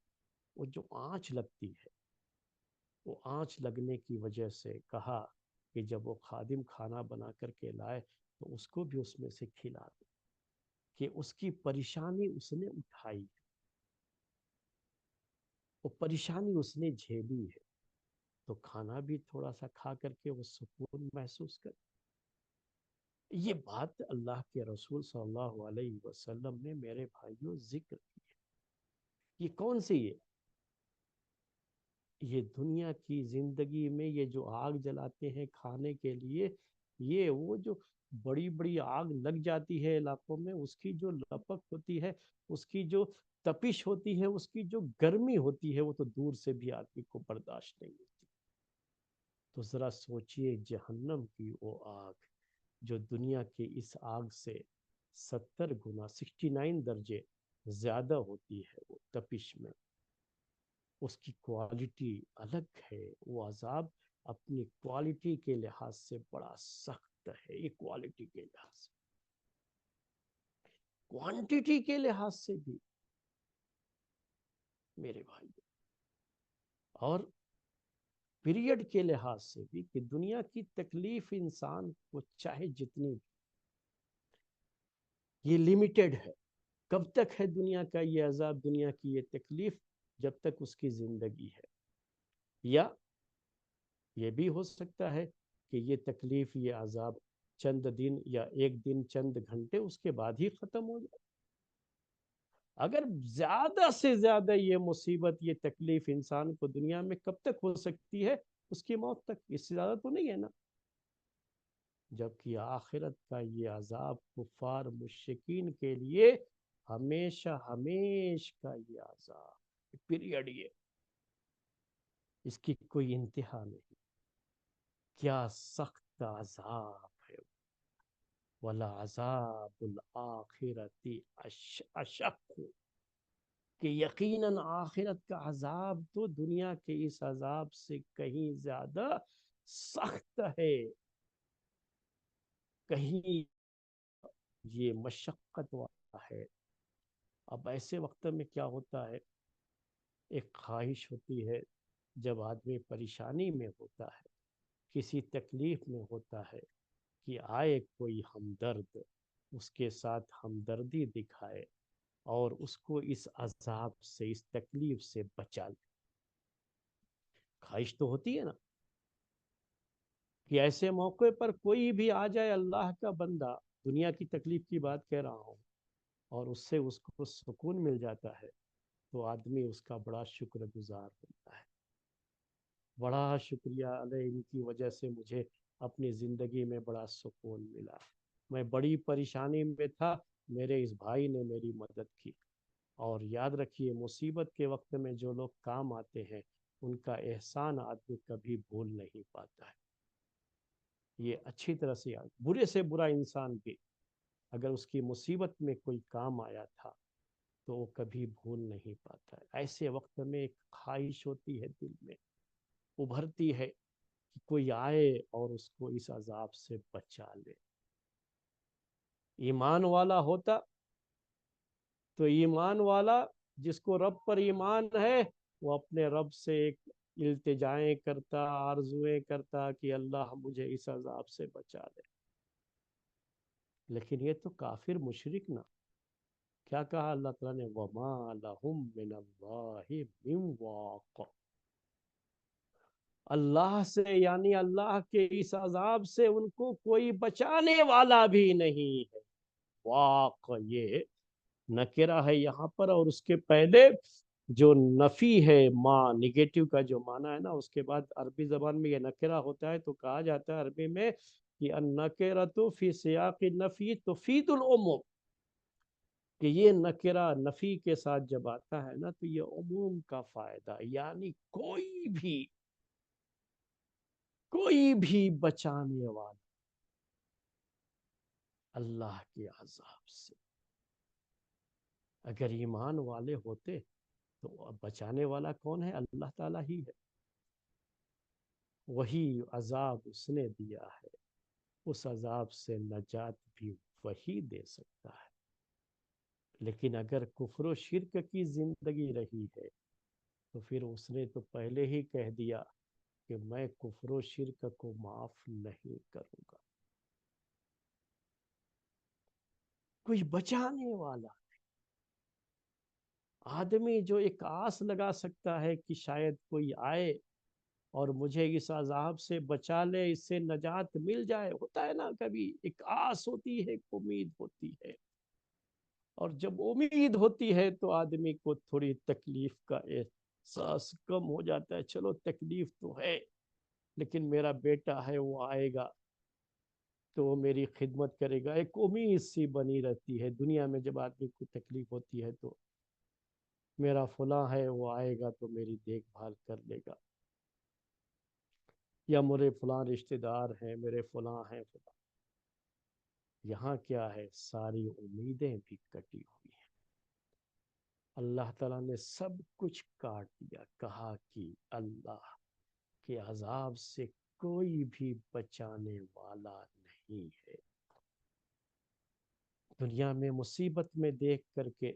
وہ جو آنچ لگتی ہے، وہ آنچ لگنے کی وجہ سے کہا کہ جب وہ خادم کھانا بنا کر کے لائے تو اس کو بھی اس میں سے کھلا دے، کہ اس کی پریشانی اس نے اٹھائی ہے، وہ پریشانی اس نے جھیلی ہے، تو کھانا بھی تھوڑا سا کھا کر کے وہ سکون محسوس کر۔ یہ بات اللہ کے رسول صلی اللہ علیہ وسلم نے میرے بھائیوں ذکر کی ہے۔ یہ کون سی ہے؟ یہ دنیا کی زندگی میں یہ جو آگ جلاتے ہیں کھانے کے لیے، یہ وہ جو بڑی بڑی آگ لگ جاتی ہے علاقوں میں، اس کی جو لپک ہوتی ہے، اس کی جو تپش ہوتی ہے، اس کی جو گرمی ہوتی ہے، وہ تو دور سے بھی آدمی کو برداشت نہیں ہوتی۔ تو ذرا سوچئے جہنم کی وہ آگ جو دنیا کی اس آگ سے 70 گنا 69 درجے زیادہ ہوتی ہے، وہ تپش میں، اس کی کوالٹی الگ ہے۔ وہ عذاب اپنی کوالٹی کے لحاظ سے بڑا سخت ہے، یہ کوالٹی کے لحاظ سے، کوانٹیٹی کے لحاظ سے بھی میرے بھائی، اور پیریڈ کے لحاظ سے بھی، کہ دنیا کی تکلیف انسان کو چاہے جتنی، یہ لیمیٹڈ ہے۔ کب تک ہے دنیا کا یہ عذاب، دنیا کی یہ تکلیف؟ جب تک اس کی زندگی ہے، یا یہ بھی ہو سکتا ہے کہ یہ تکلیف، یہ عذاب چند دن یا ایک دن چند گھنٹے اس کے بعد ہی ختم ہو جائے۔ اگر زیادہ سے زیادہ یہ مصیبت، یہ تکلیف انسان کو دنیا میں کب تک ہو سکتی ہے؟ اس کی موت تک، اس سے زیادہ تو نہیں ہے نا۔ جبکہ آخرت کا یہ عذاب کفار مشرکین کے لیے ہمیشہ ہمیش کا یہ عذاب، پیریڈ، یہ اس کی کوئی انتہا نہیں۔ کیا سخت عذاب ہے! وَلَعَذَابُ الْآخِرَةِ أَشَقُّ، کہ یقیناً آخرت کا عذاب تو دنیا کے اس عذاب سے کہیں زیادہ سخت ہے، کہیں یہ مشقت والا ہے۔ اب ایسے وقت میں کیا ہوتا ہے، ایک خواہش ہوتی ہے جب آدمی پریشانی میں ہوتا ہے، کسی تکلیف میں ہوتا ہے، کہ آئے کوئی ہمدرد، اس کے ساتھ ہمدردی دکھائے، اور اس کو اس عذاب سے، اس تکلیف سے بچا لے۔ خواہش تو ہوتی ہے نا، کہ ایسے موقع پر کوئی بھی آ جائے، اللہ کا بندہ، دنیا کی تکلیف کی بات کہہ رہا ہوں، اور اس سے اس کو سکون مل جاتا ہے، تو آدمی اس کا بڑا شکر گزار ہوتا ہے۔ بڑا شکریہ علیہ، ان کی وجہ سے مجھے اپنی زندگی میں بڑا سکون ملا، میں بڑی پریشانی میں تھا، میرے اس بھائی نے میری مدد کی۔ اور یاد رکھیے، مصیبت کے وقت میں جو لوگ کام آتے ہیں، ان کا احسان آدمی کبھی بھول نہیں پاتا ہے۔ یہ اچھی طرح سے یاد، برے سے برا انسان بھی اگر اس کی مصیبت میں کوئی کام آیا تھا، تو وہ کبھی بھول نہیں پاتا ہے۔ ایسے وقت میں ایک خواہش ہوتی ہے دل میں، ابھرتی ہے کہ کوئی آئے اور اس کو اس عذاب سے بچا لے۔ ایمان والا ہوتا تو ایمان والا جس کو رب پر ایمان ہے وہ اپنے رب سے ایک التجائیں کرتا، آرزویں کرتا کہ اللہ مجھے اس عذاب سے بچا لے۔ لیکن یہ تو کافر مشرک نا، کیا کہا اللہ تعالیٰ نے؟ وَمَا لَهُم مِّنَ اللَّهِ مِن وَاقٍ، اللہ سے یعنی اللہ کے اس عذاب سے ان کو کوئی بچانے والا بھی نہیں ہے۔ واق یہ نکرہ ہے یہاں پر، اور اس کے پہلے جو نفی ہے، ما نگیٹو کا جو معنی ہے نا، اس کے بعد عربی زبان میں یہ نکرہ ہوتا ہے تو کہا جاتا ہے عربی میں کہ النکرۃ فی سیاق النفی تفید العموم، کہ یہ نکرہ نفی کے ساتھ جب آتا ہے نا تو یہ عموم کا فائدہ، یعنی کوئی بھی بچانے والا اللہ کے عذاب سے، اگر ایمان والے ہوتے تو بچانے والا کون ہے؟ اللہ تعالیٰ ہی ہے۔ وہی عذاب اس نے دیا ہے، اس عذاب سے نجات بھی وہی دے سکتا ہے۔ لیکن اگر کفر و شرک کی زندگی رہی ہے تو پھر اس نے تو پہلے ہی کہہ دیا کہ میں کفر و شرک کو معاف نہیں کروں گا۔ کوئی بچانے والا آدمی جو ایک آس لگا سکتا ہے کہ شاید کوئی آئے اور مجھے اس عذاب سے بچا لے، اس سے نجات مل جائے، ہوتا ہے نا کبھی ایک آس ہوتی ہے، ایک امید ہوتی ہے، اور جب امید ہوتی ہے تو آدمی کو تھوڑی تکلیف کا احساس کم ہو جاتا ہے۔ چلو تکلیف تو ہے لیکن میرا بیٹا ہے، وہ آئے گا تو وہ میری خدمت کرے گا، ایک امید سی بنی رہتی ہے۔ دنیا میں جب آدمی کو تکلیف ہوتی ہے تو میرا فلاں ہے وہ آئے گا تو میری دیکھ بھال کر لے گا، یا میرے فلاں رشتہ دار ہیں، میرے فلاں ہیں فلاں۔ یہاں کیا ہے؟ ساری امیدیں بھی کٹی ہوئی ہیں۔ اللہ تعالیٰ نے سب کچھ کاٹ دیا، کہا کہ اللہ کے عذاب سے کوئی بھی بچانے والا نہیں ہے۔ دنیا میں مصیبت میں دیکھ کر کے،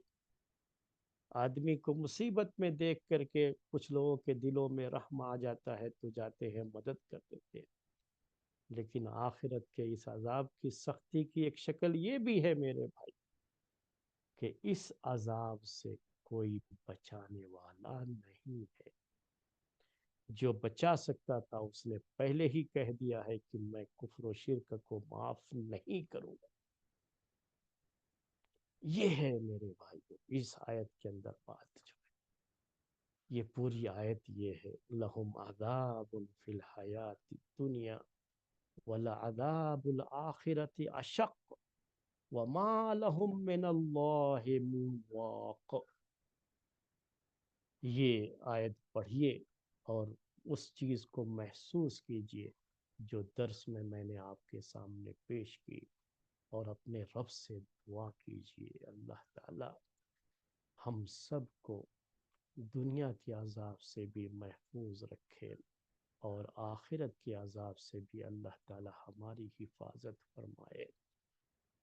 آدمی کو مصیبت میں دیکھ کر کے کچھ لوگوں کے دلوں میں رحم آ جاتا ہے تو جاتے ہیں مدد کر دیتے ہیں، لیکن آخرت کے اس عذاب کی سختی کی ایک شکل یہ بھی ہے میرے بھائی کہ اس عذاب سے کوئی بچانے والا نہیں ہے۔ جو بچا سکتا تھا اس نے پہلے ہی کہہ دیا ہے کہ میں کفر و شرک کو معاف نہیں کروں گا۔ یہ ہے میرے بھائیو اس آیت کے اندر بات جو ہے، یہ پوری آیت یہ ہے، لہم عذاب فی الحیات الدنیا ولعذاب الآخرۃ اشق وما لهم من اللہ من واق۔ یہ آیت پڑھیے اور اس چیز کو محسوس کیجئے جو درس میں نے آپ کے سامنے پیش کی، اور اپنے رب سے دعا کیجئے اللہ تعالی ہم سب کو دنیا کے عذاب سے بھی محفوظ رکھے، اور آخرت کے عذاب سے بھی اللہ تعالی ہماری حفاظت فرمائے،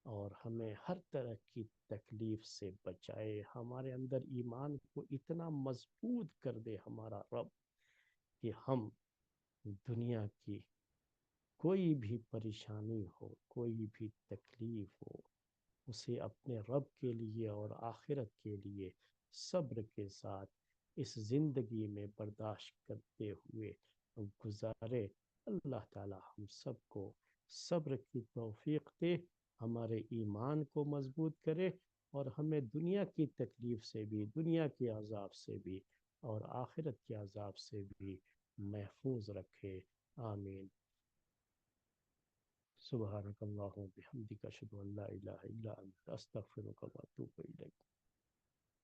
اور ہمیں ہر طرح کی تکلیف سے بچائے، ہمارے اندر ایمان کو اتنا مضبوط کر دے ہمارا رب کہ ہم دنیا کی کوئی بھی پریشانی ہو، کوئی بھی تکلیف ہو، اسے اپنے رب کے لیے اور آخرت کے لیے صبر کے ساتھ اس زندگی میں برداشت کرتے ہوئے گزارے۔ اللہ تعالی ہم سب کو صبر کی توفیق دے، ہمارے ایمان کو مضبوط کرے، اور ہمیں دنیا کی تکلیف سے بھی، دنیا کے عذاب سے بھی اور آخرت کے عذاب سے بھی محفوظ رکھے۔ آمین۔ سبحانک اللہم و بحمدک اشہد ان لا الہ الا انت استغفرک و اتوب الیک۔